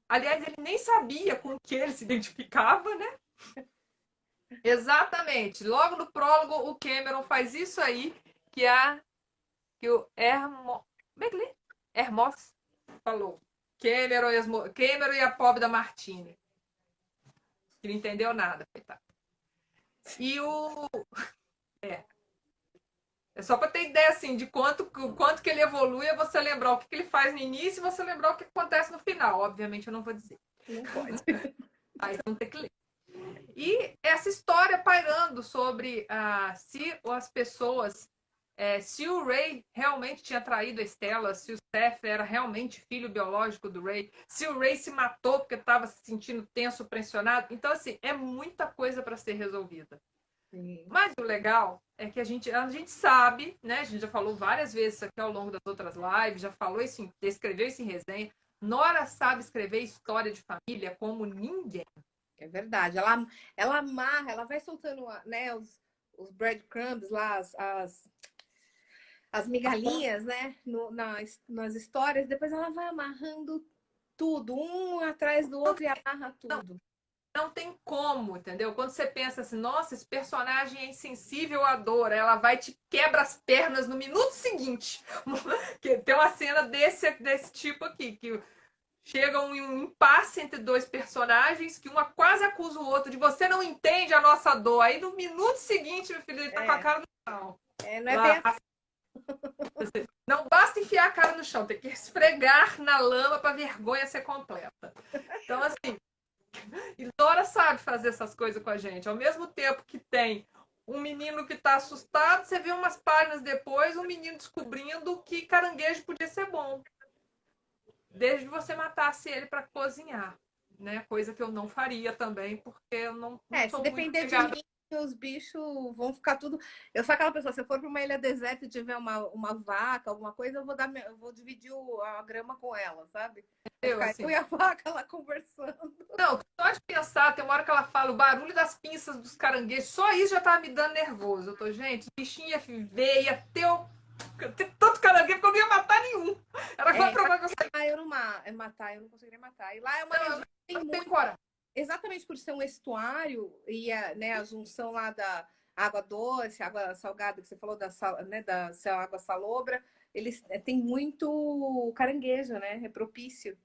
Aliás, ele nem sabia com que ele se identificava, né? Exatamente. Logo no prólogo, o Cameron faz isso aí que o Hermos falou. Cameron e a pobre da Martine. Que não entendeu nada, coitado. E o. É só para ter ideia assim de quanto que ele evolui, é você lembrar o que ele faz no início e você lembrar o que acontece no final. Obviamente eu não vou dizer. Não pode. Aí vão ter que ler. E essa história pairando sobre se as pessoas, se o Ray realmente tinha traído a Estela, se o Seth era realmente filho biológico do Ray, se o Ray se matou porque estava se sentindo tenso, pressionado. Então, assim, é muita coisa para ser resolvida. Sim. Mas o legal é que a gente sabe, né? A gente já falou várias vezes isso aqui ao longo das outras lives, já falou isso, descreveu isso em resenha. Nora sabe escrever história de família como ninguém. É verdade. Ela amarra, ela vai soltando, né, os breadcrumbs lá, as migalhinhas, né, nas histórias, depois ela vai amarrando tudo, um atrás do outro e amarra tudo. Não tem como, entendeu? Quando você pensa assim, nossa, esse personagem é insensível à dor, ela vai te quebra as pernas no minuto seguinte. Que tem uma cena desse tipo aqui, que chega um impasse entre dois personagens, que uma quase acusa o outro de você não entende a nossa dor. Aí no minuto seguinte, meu filho, ele tá com a cara no chão. Não é bem Lá, assim. não basta enfiar a cara no chão, tem que esfregar na lama para a vergonha ser completa. Então, assim, e Dora sabe fazer essas coisas com a gente. Ao mesmo tempo que tem um menino que tá assustado, você vê umas páginas depois, um menino descobrindo que caranguejo podia ser bom. Desde que você matasse ele para cozinhar, né? Coisa que eu não faria também, porque eu não Se sou muito depender de ligada. mim, os bichos vão ficar tudo. Eu sou aquela pessoa, se eu for para uma ilha deserta e tiver uma vaca, alguma coisa, eu vou dividir a grama com ela, sabe? Vai Eu, ficar eu assim. e a vaca lá conversando. Não, só de pensar, tem uma hora que ela fala o barulho das pinças dos caranguejos, só isso já tava me dando nervoso. Eu tô, gente, bichinho ia ver, ia ter tanto caranguejo que eu não ia matar nenhum. Era só provar que eu saí. Eu não matar, eu não conseguiria matar. E lá é uma Não, região eu que tem não tenho muito, coragem. exatamente por ser um estuário e né, a junção lá da água doce, água salgada que você falou né, da água salobra, eles têm muito caranguejo, né? É propício.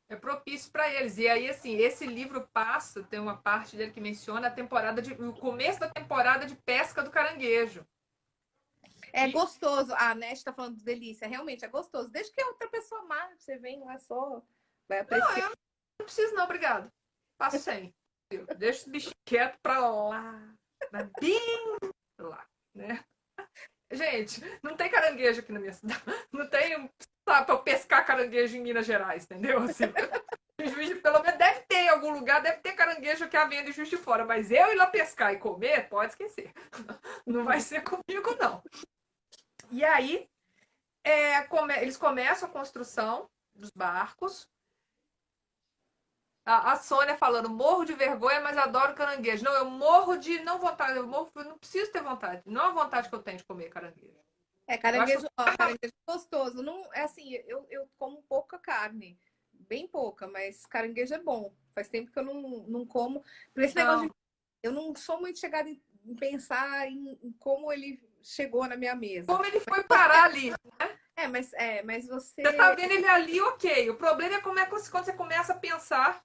É propício para eles. E aí, assim, esse livro passa, tem uma parte dele que menciona o começo da temporada de pesca do caranguejo. É E, gostoso. A Nete tá falando de delícia. Realmente é gostoso. Desde que a outra pessoa amar, você vem lá só, vai não, apreciar. eu não preciso não, obrigado. Passo sem. Deixa esse bicho quieto pra lá. Bem lá, né? Gente, não tem caranguejo aqui na minha cidade. Não tem, sabe, pra eu pescar caranguejo em Minas Gerais, entendeu? Assim, pelo menos deve ter em algum lugar, deve ter caranguejo que a venda em Juiz de Fora. Mas eu ir lá pescar e comer, pode esquecer. Não vai ser comigo, não. E aí, eles começam a construção dos barcos. A Sônia falando, morro de vergonha, mas adoro caranguejo. Não, eu morro de não vontade, eu não preciso ter vontade. Não é a vontade que eu tenho de comer caranguejo. Eu acho Caranguejo, ó, caranguejo é gostoso. Não, é assim, eu como pouca carne. Bem pouca, mas caranguejo é bom. Faz tempo que eu não como. Por esse negócio não. de. Eu não sou muito chegada em pensar em como ele chegou na minha mesa. Como ele foi parar ali? Mas Você tá você. vendo ele ali, ok. O problema é como é que quando você começa a pensar,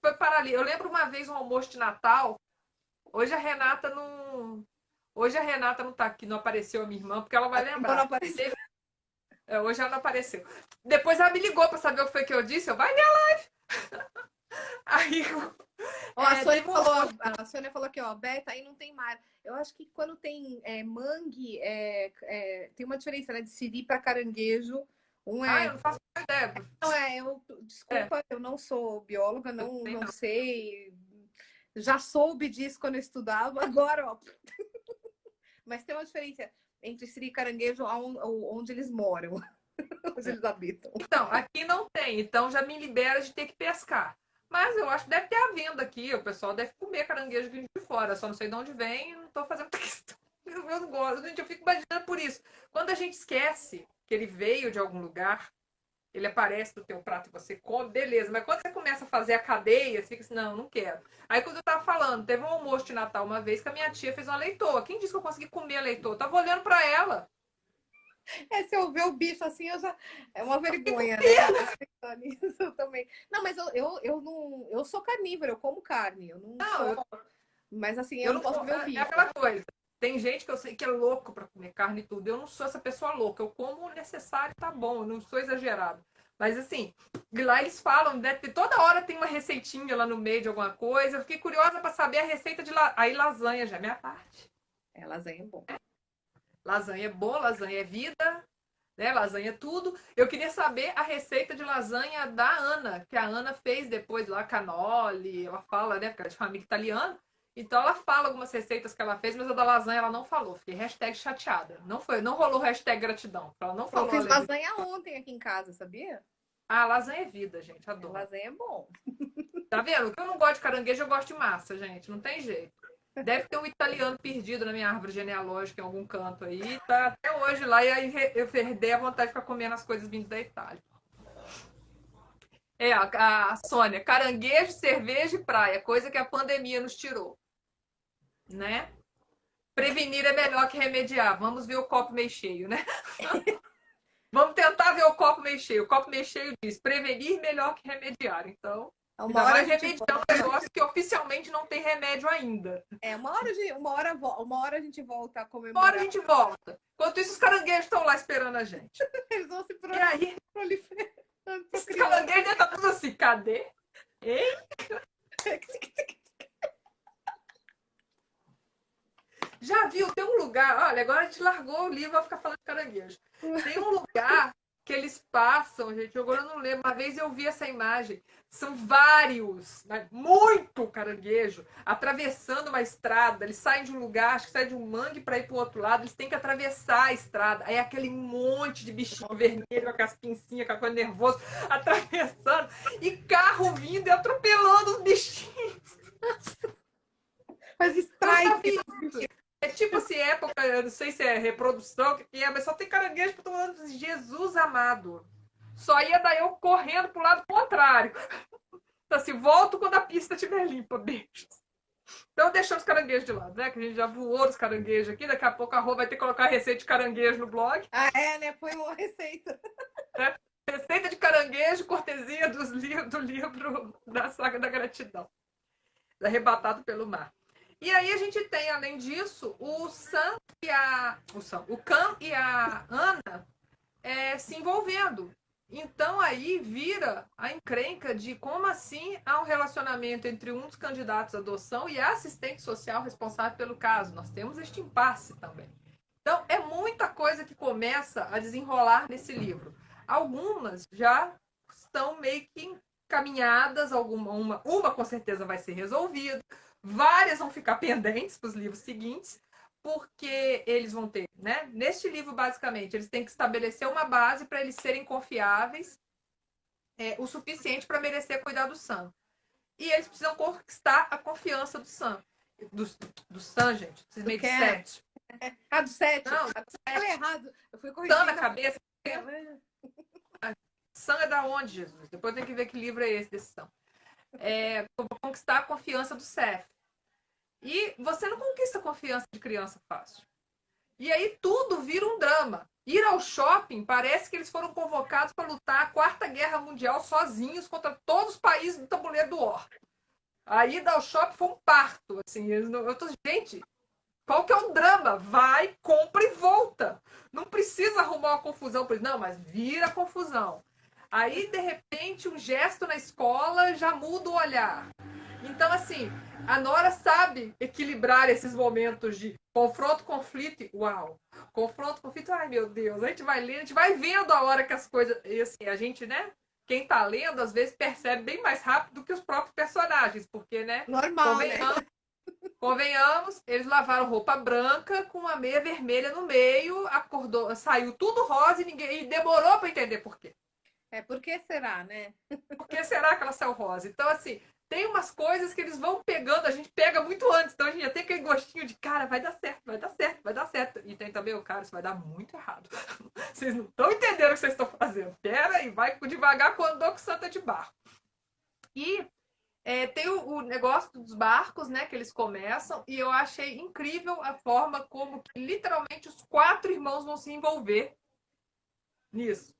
foi parar ali. Eu lembro uma vez um almoço de Natal. Hoje a Renata não. Hoje a Renata não tá aqui, não apareceu a minha irmã, porque ela vai Não lembrar. apareceu. Hoje ela não apareceu. Depois ela me ligou para saber o que foi que eu disse. Eu, vai ver a live. Aí Ó, a Sônia teve um falou, almoço. a Sônia falou aqui, ó, Beta, aí não tem mar. Eu acho que quando tem mangue, tem uma diferença, né, de siri para caranguejo. Um Ah, é. eu não faço ideia. Não, É, desculpa, eu não sou bióloga, eu não não. sei. Já soube disso quando eu estudava, agora, ó. Mas tem uma diferença entre siri e caranguejo onde eles moram, onde eles habitam. Então, aqui não tem, então já me libera de ter que pescar. Mas eu acho que deve ter a venda aqui, o pessoal deve comer caranguejo vindo de fora, só não sei de onde vem, não estou fazendo questão. Eu não gosto, gente, eu fico imaginando por isso. Quando a gente esquece que ele veio de algum lugar, ele aparece no teu prato e você come, beleza. Mas quando você começa a fazer a cadeia, você fica assim, não, não quero. Aí quando eu tava falando, teve um almoço de Natal uma vez que a minha tia fez uma leitoa. Quem disse que eu consegui comer a leitoa? Eu tava olhando pra ela. Se eu ver o bicho assim, é uma vergonha, né? Pensar nisso também. Não, mas eu não. Eu sou carnívora, eu como carne. Eu não Não, sou. Mas assim, eu eu não não posso ver o é bicho. aquela coisa. Tem gente que eu sei que é louco pra comer carne e tudo. Eu não sou essa pessoa louca. Eu como o necessário, tá bom. Eu não sou exagerado. Mas assim, e lá eles falam, né, toda hora tem uma receitinha lá no meio de alguma coisa. Eu fiquei curiosa para saber a receita de aí lasanha já é minha parte. Lasanha é bom. Lasanha é bom, lasanha é vida, né? Lasanha é tudo. Eu queria saber a receita de lasanha da Ana, que a Ana fez depois lá, canole, ela fala, né, porque ela é de família italiana. Então ela fala algumas receitas que ela fez, mas a da lasanha ela não falou. Fiquei hashtag chateada. Não foi, não rolou hashtag gratidão. Ela não Eu falou a fiz lembrança. lasanha ontem aqui em casa, sabia? Ah, lasanha é vida, gente. Adoro. Lasanha é bom. Tá vendo? Eu não gosto de caranguejo, eu gosto de massa, gente. Não tem jeito. Deve ter um italiano perdido na minha árvore genealógica em algum canto aí. Tá até hoje lá e aí eu perdei a vontade de ficar comendo as coisas vindas da Itália. A Sônia, caranguejo, cerveja e praia, coisa que a pandemia nos tirou, né? Prevenir é melhor que remediar. Vamos ver o copo meio cheio, né? Vamos tentar ver o copo meio cheio. O copo meio cheio diz prevenir melhor que remediar. Então, Uma ainda hora a mais gente remediar um negócio que oficialmente não tem remédio ainda. uma hora a gente volta a Uma hora a comemorar. gente volta. Enquanto isso, os caranguejos estão lá esperando a gente. Eles vão se E aí, proliferando. os caranguejos estão tudo assim, cadê? Ei? Já viu? Tem um lugar. Olha, agora a gente largou o livro, vai ficar falando de caranguejo. Tem um lugar que eles passam, gente. Agora eu não lembro. Uma vez eu vi essa imagem. São vários, né, muito caranguejo, atravessando uma estrada. Eles saem de um lugar, acho que saem de um mangue para ir para o outro lado. Eles têm que atravessar a estrada. Aí é aquele monte de bichinho vermelho, com aquelas pincinhas, com a coisa nervosa, atravessando. E carro vindo e atropelando os bichinhos. Faz Eu já strike. vi isso. É tipo assim, época, eu não sei se é reprodução, o que é, mas só tem caranguejo que eu tô falando, Jesus amado. Só ia daí eu correndo pro lado contrário. Então, assim, volto quando a pista estiver limpa, beijos. Então, deixando os caranguejos de lado, né? Que a gente já voou os caranguejos aqui. Daqui a pouco a Rô vai ter que colocar receita de caranguejo no blog. Ah, é, né? Põe uma receita. Né? Receita de caranguejo, cortesia do livro da Saga da Gratidão. Arrebatado pelo mar. E aí a gente tem, além disso, o Sam e o Cam e a Ana se envolvendo. Então aí vira a encrenca de como assim há um relacionamento entre um dos candidatos à adoção e a assistente social responsável pelo caso. Nós temos este impasse também. Então é muita coisa que começa a desenrolar nesse livro. Algumas já estão meio que encaminhadas, uma com certeza vai ser resolvida, várias vão ficar pendentes para os livros seguintes, porque eles vão ter, né? Neste livro, basicamente, eles têm que estabelecer uma base para eles serem confiáveis o suficiente para merecer cuidar do Sam. E eles precisam conquistar a confiança do Sam. Do Sam, gente. Vocês meio de sete. Ah, do 7. Não, eu falei errado. Eu fui Sam corrigindo. na cabeça. Sam é da onde, Jesus? Depois tem que ver que livro é esse desse Sam. Conquistar a confiança do Seth. E você não conquista a confiança de criança fácil. E aí tudo vira um drama. Ir ao shopping parece que eles foram convocados para lutar a Quarta Guerra Mundial sozinhos contra todos os países do tabuleiro do War. A ida ao shopping foi um parto. Assim, gente, qual que é o drama? Vai, compra e volta. Não precisa arrumar uma confusão. Não, mas vira confusão. Aí, de repente, um gesto na escola já muda o olhar. Então, assim, a Nora sabe equilibrar esses momentos de confronto, conflito e uau. Confronto, conflito, ai meu Deus. A gente vai lendo, a gente vai vendo a hora que as coisas. E assim, a gente, né? Quem tá lendo, às vezes, percebe bem mais rápido do que os próprios personagens, porque, né? Normal, né? Convenhamos, eles lavaram roupa branca com uma meia vermelha no meio, acordou, saiu tudo rosa e demorou para entender por quê. Por que será, né? Por que será que ela saiu rosa? Então, assim, tem umas coisas que eles vão pegando, a gente pega muito antes, então a gente já tem aquele gostinho de, cara, vai dar certo, vai dar certo, vai dar certo. E tem também o cara, isso vai dar muito errado. Vocês não estão entendendo o que vocês estão fazendo. Pera e vai devagar quando o Santa de barco. E tem o negócio dos barcos, né, que eles começam, e eu achei incrível a forma como que, literalmente, os 4 irmãos vão se envolver nisso,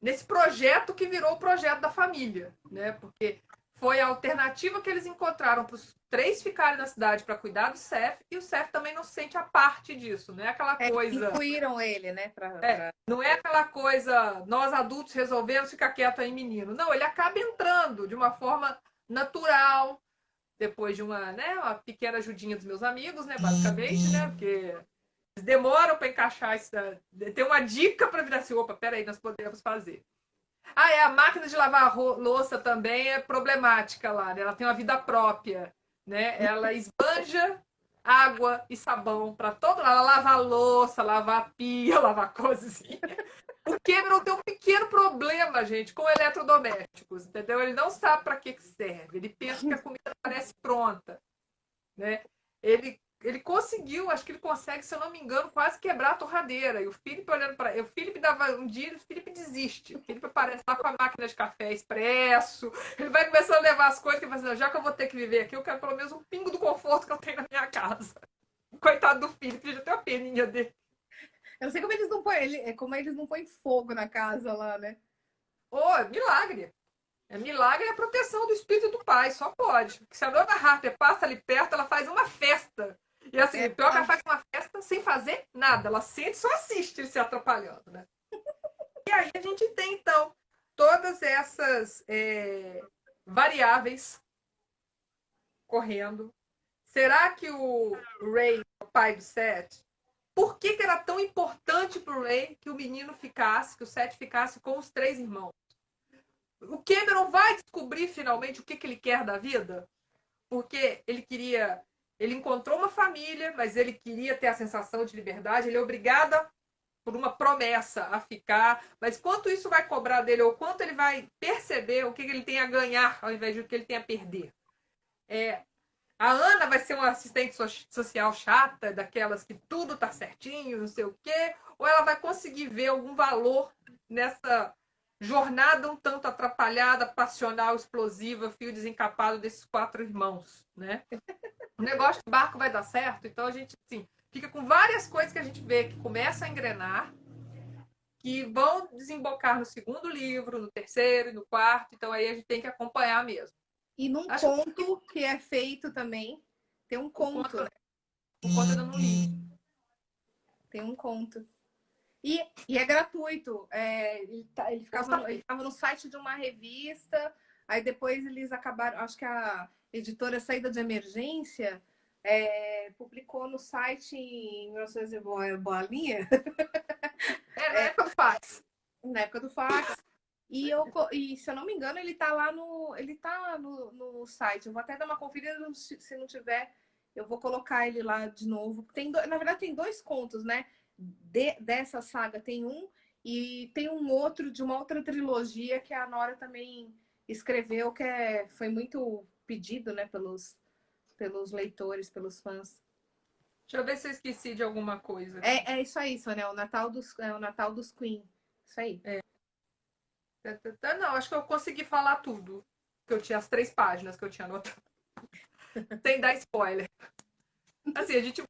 nesse projeto que virou o projeto da família, né, porque foi a alternativa que eles encontraram para os 3 ficarem na cidade para cuidar do Seth, e o Seth também não se sente a parte disso, não é aquela coisa... Incluíram ele, né? Não é aquela coisa, nós adultos resolvemos ficar quieto aí, menino. Não, ele acaba entrando de uma forma natural, depois de uma pequena ajudinha dos meus amigos, né, basicamente, né, porque eles demoram para encaixar isso. Tem uma dica para virar assim, opa, peraí, nós podemos fazer. A máquina de lavar louça também é problemática lá, né? Ela tem uma vida própria, né? Ela esbanja água e sabão para todo lado. Ela lava a louça, lava a pia, lava a cozinha. O Cameron tem um pequeno problema, gente, com eletrodomésticos, entendeu? Ele não sabe para que serve. Ele pensa que a comida parece pronta, né? Ele conseguiu, acho que ele consegue, se eu não me engano, quase quebrar a torradeira. E o Felipe olhando para ele, o Felipe dava um dia, e o Felipe desiste. O Felipe aparece lá com a máquina de café expresso. Ele vai começando a levar as coisas que ele fala assim, já que eu vou ter que viver aqui, eu quero pelo menos um pingo do conforto que eu tenho na minha casa. Coitado do Felipe, já tem uma peninha dele. Eu não sei como eles não põem, como eles não põem fogo na casa lá, né? Oh, milagre. É milagre a proteção do espírito do pai, só pode. Porque se a dona Harper passa ali perto, ela faz uma festa. E assim, pior que ela faz uma festa sem fazer nada. Ela sente e só assiste ele se atrapalhando, né? E aí a gente tem, então, todas essas variáveis correndo. Será que o Ray, o pai do Seth, por que era tão importante para o Ray que o menino ficasse, que o Seth ficasse com os 3 irmãos? O Cameron vai descobrir finalmente o que ele quer da vida? Porque ele encontrou uma família, mas ele queria ter a sensação de liberdade, ele é obrigado por uma promessa a ficar, mas quanto isso vai cobrar dele, ou quanto ele vai perceber o que ele tem a ganhar, ao invés de o que ele tem a perder. A Ana vai ser uma assistente social chata, daquelas que tudo tá certinho, não sei o quê, ou ela vai conseguir ver algum valor nessa jornada um tanto atrapalhada, passional, explosiva, fio desencapado desses 4 irmãos, né? O negócio de barco vai dar certo, então a gente, assim, fica com várias coisas que a gente vê que começam a engrenar, que vão desembocar no 2º livro, no 3º e no 4º, então aí a gente tem que acompanhar mesmo. E num Acho conto que é feito também, tem um conto, né? Por conta eu não li. Tem um conto. E é gratuito. Ele ficava no site de uma revista, aí depois eles acabaram, acho que a editora Saída de Emergência publicou no site em 1900 bolinha, Na época do fax. na época do fax. E se eu não me engano, ele tá lá no site. Eu vou até dar uma conferida, se não tiver, eu vou colocar ele lá de novo. Na verdade, tem 2 contos, né? Dessa saga tem um, e tem um outro de uma outra trilogia que a Nora também escreveu, foi muito pedido, né, pelos leitores, pelos fãs. Deixa eu ver se eu esqueci de alguma coisa. É isso aí, Sônia, é o Natal dos Queen. Isso aí. Não, acho que eu consegui falar tudo. Que eu tinha as 3 páginas que eu tinha anotado. Sem dar spoiler. Assim, a gente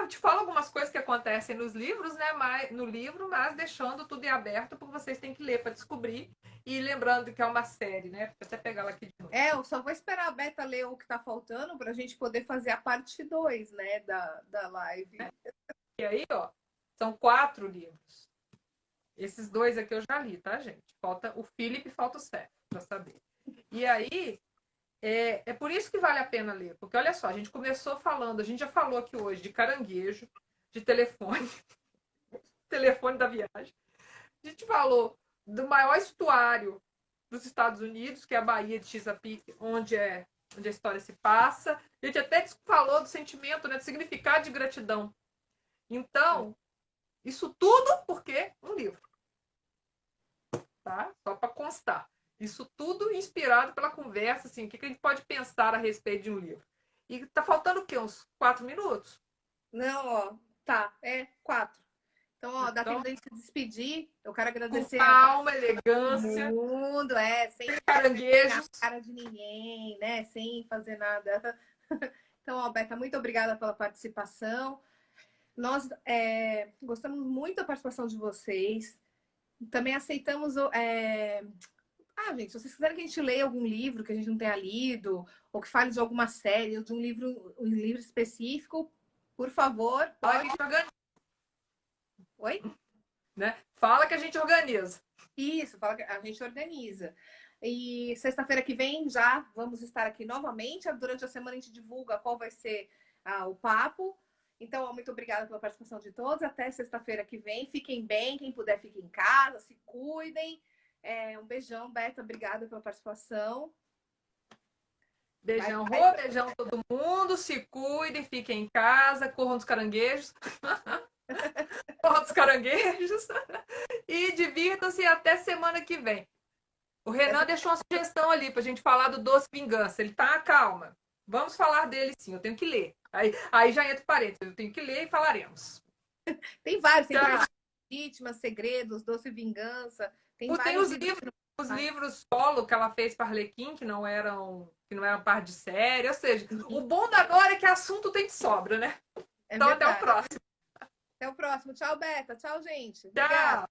te fala algumas coisas que acontecem nos livros, né? No livro, mas deixando tudo em aberto, porque vocês têm que ler para descobrir. E lembrando que é uma série, né? Vou até pegar ela aqui de novo. Eu só vou esperar a Beta ler o que tá faltando para a gente poder fazer a parte 2, né, da live. E aí, ó, são 4 livros. Esses 2 aqui eu já li, tá, gente? Falta o Philip e falta o Seth, para saber. E aí, é por isso que vale a pena ler. Porque, olha só, a gente começou falando, a gente já falou aqui hoje de caranguejo, de telefone, telefone da viagem. A gente falou do maior estuário dos Estados Unidos, que é a Baía de Chesapeake, onde a história se passa. A gente até falou do sentimento, né, do significado de gratidão. Então, isso tudo porque um livro. Tá? Só para constar. Isso tudo inspirado pela conversa, assim, o que a gente pode pensar a respeito de um livro. E tá faltando o quê? Uns 4 minutos? Não, ó, tá, 4. Então, ó, dá tempo da gente se despedir. Eu quero agradecer com calma, elegância, todo mundo, sem caranguejos. a cara de ninguém, né? Sem fazer nada. Então, ó, Beca, muito obrigada pela participação. Nós gostamos muito da participação de vocês. Também aceitamos. Gente, se vocês quiserem que a gente leia algum livro que a gente não tenha lido, ou que fale de alguma série, ou de um livro específico, por favor, Fala que a gente organiza. Oi? Né? Fala que a gente organiza. Isso, fala que a gente organiza. E sexta-feira que vem já vamos estar aqui novamente. Durante a semana a gente divulga qual vai ser o papo. Então, ó, muito obrigada pela participação de todos. Até sexta-feira que vem. Fiquem bem, quem puder fique em casa, se cuidem. Um beijão, Beta. Obrigada pela participação. Beijão, Rô, beijão todo mundo. Se cuidem, fiquem em casa, corram dos caranguejos. Corram dos caranguejos. E divirtam-se até semana que vem. O Renan Essa- deixou uma sugestão ali pra gente falar do Doce Vingança. Ele tá, calma. Vamos falar dele sim, eu tenho que ler. Aí já entra parênteses, eu tenho que ler e falaremos. Tem vários, tem Tchau. Vítimas, Segredos, Doce Vingança. Tem Tem vários livros. os livros solo que ela fez para Arlequim, que não eram parte de série. Ou seja, o bom da agora é que assunto tem de sobra, né? É Então até o verdade. próximo. Até o próximo. Tchau, Beca. Tchau, gente. Obrigada. Tchau.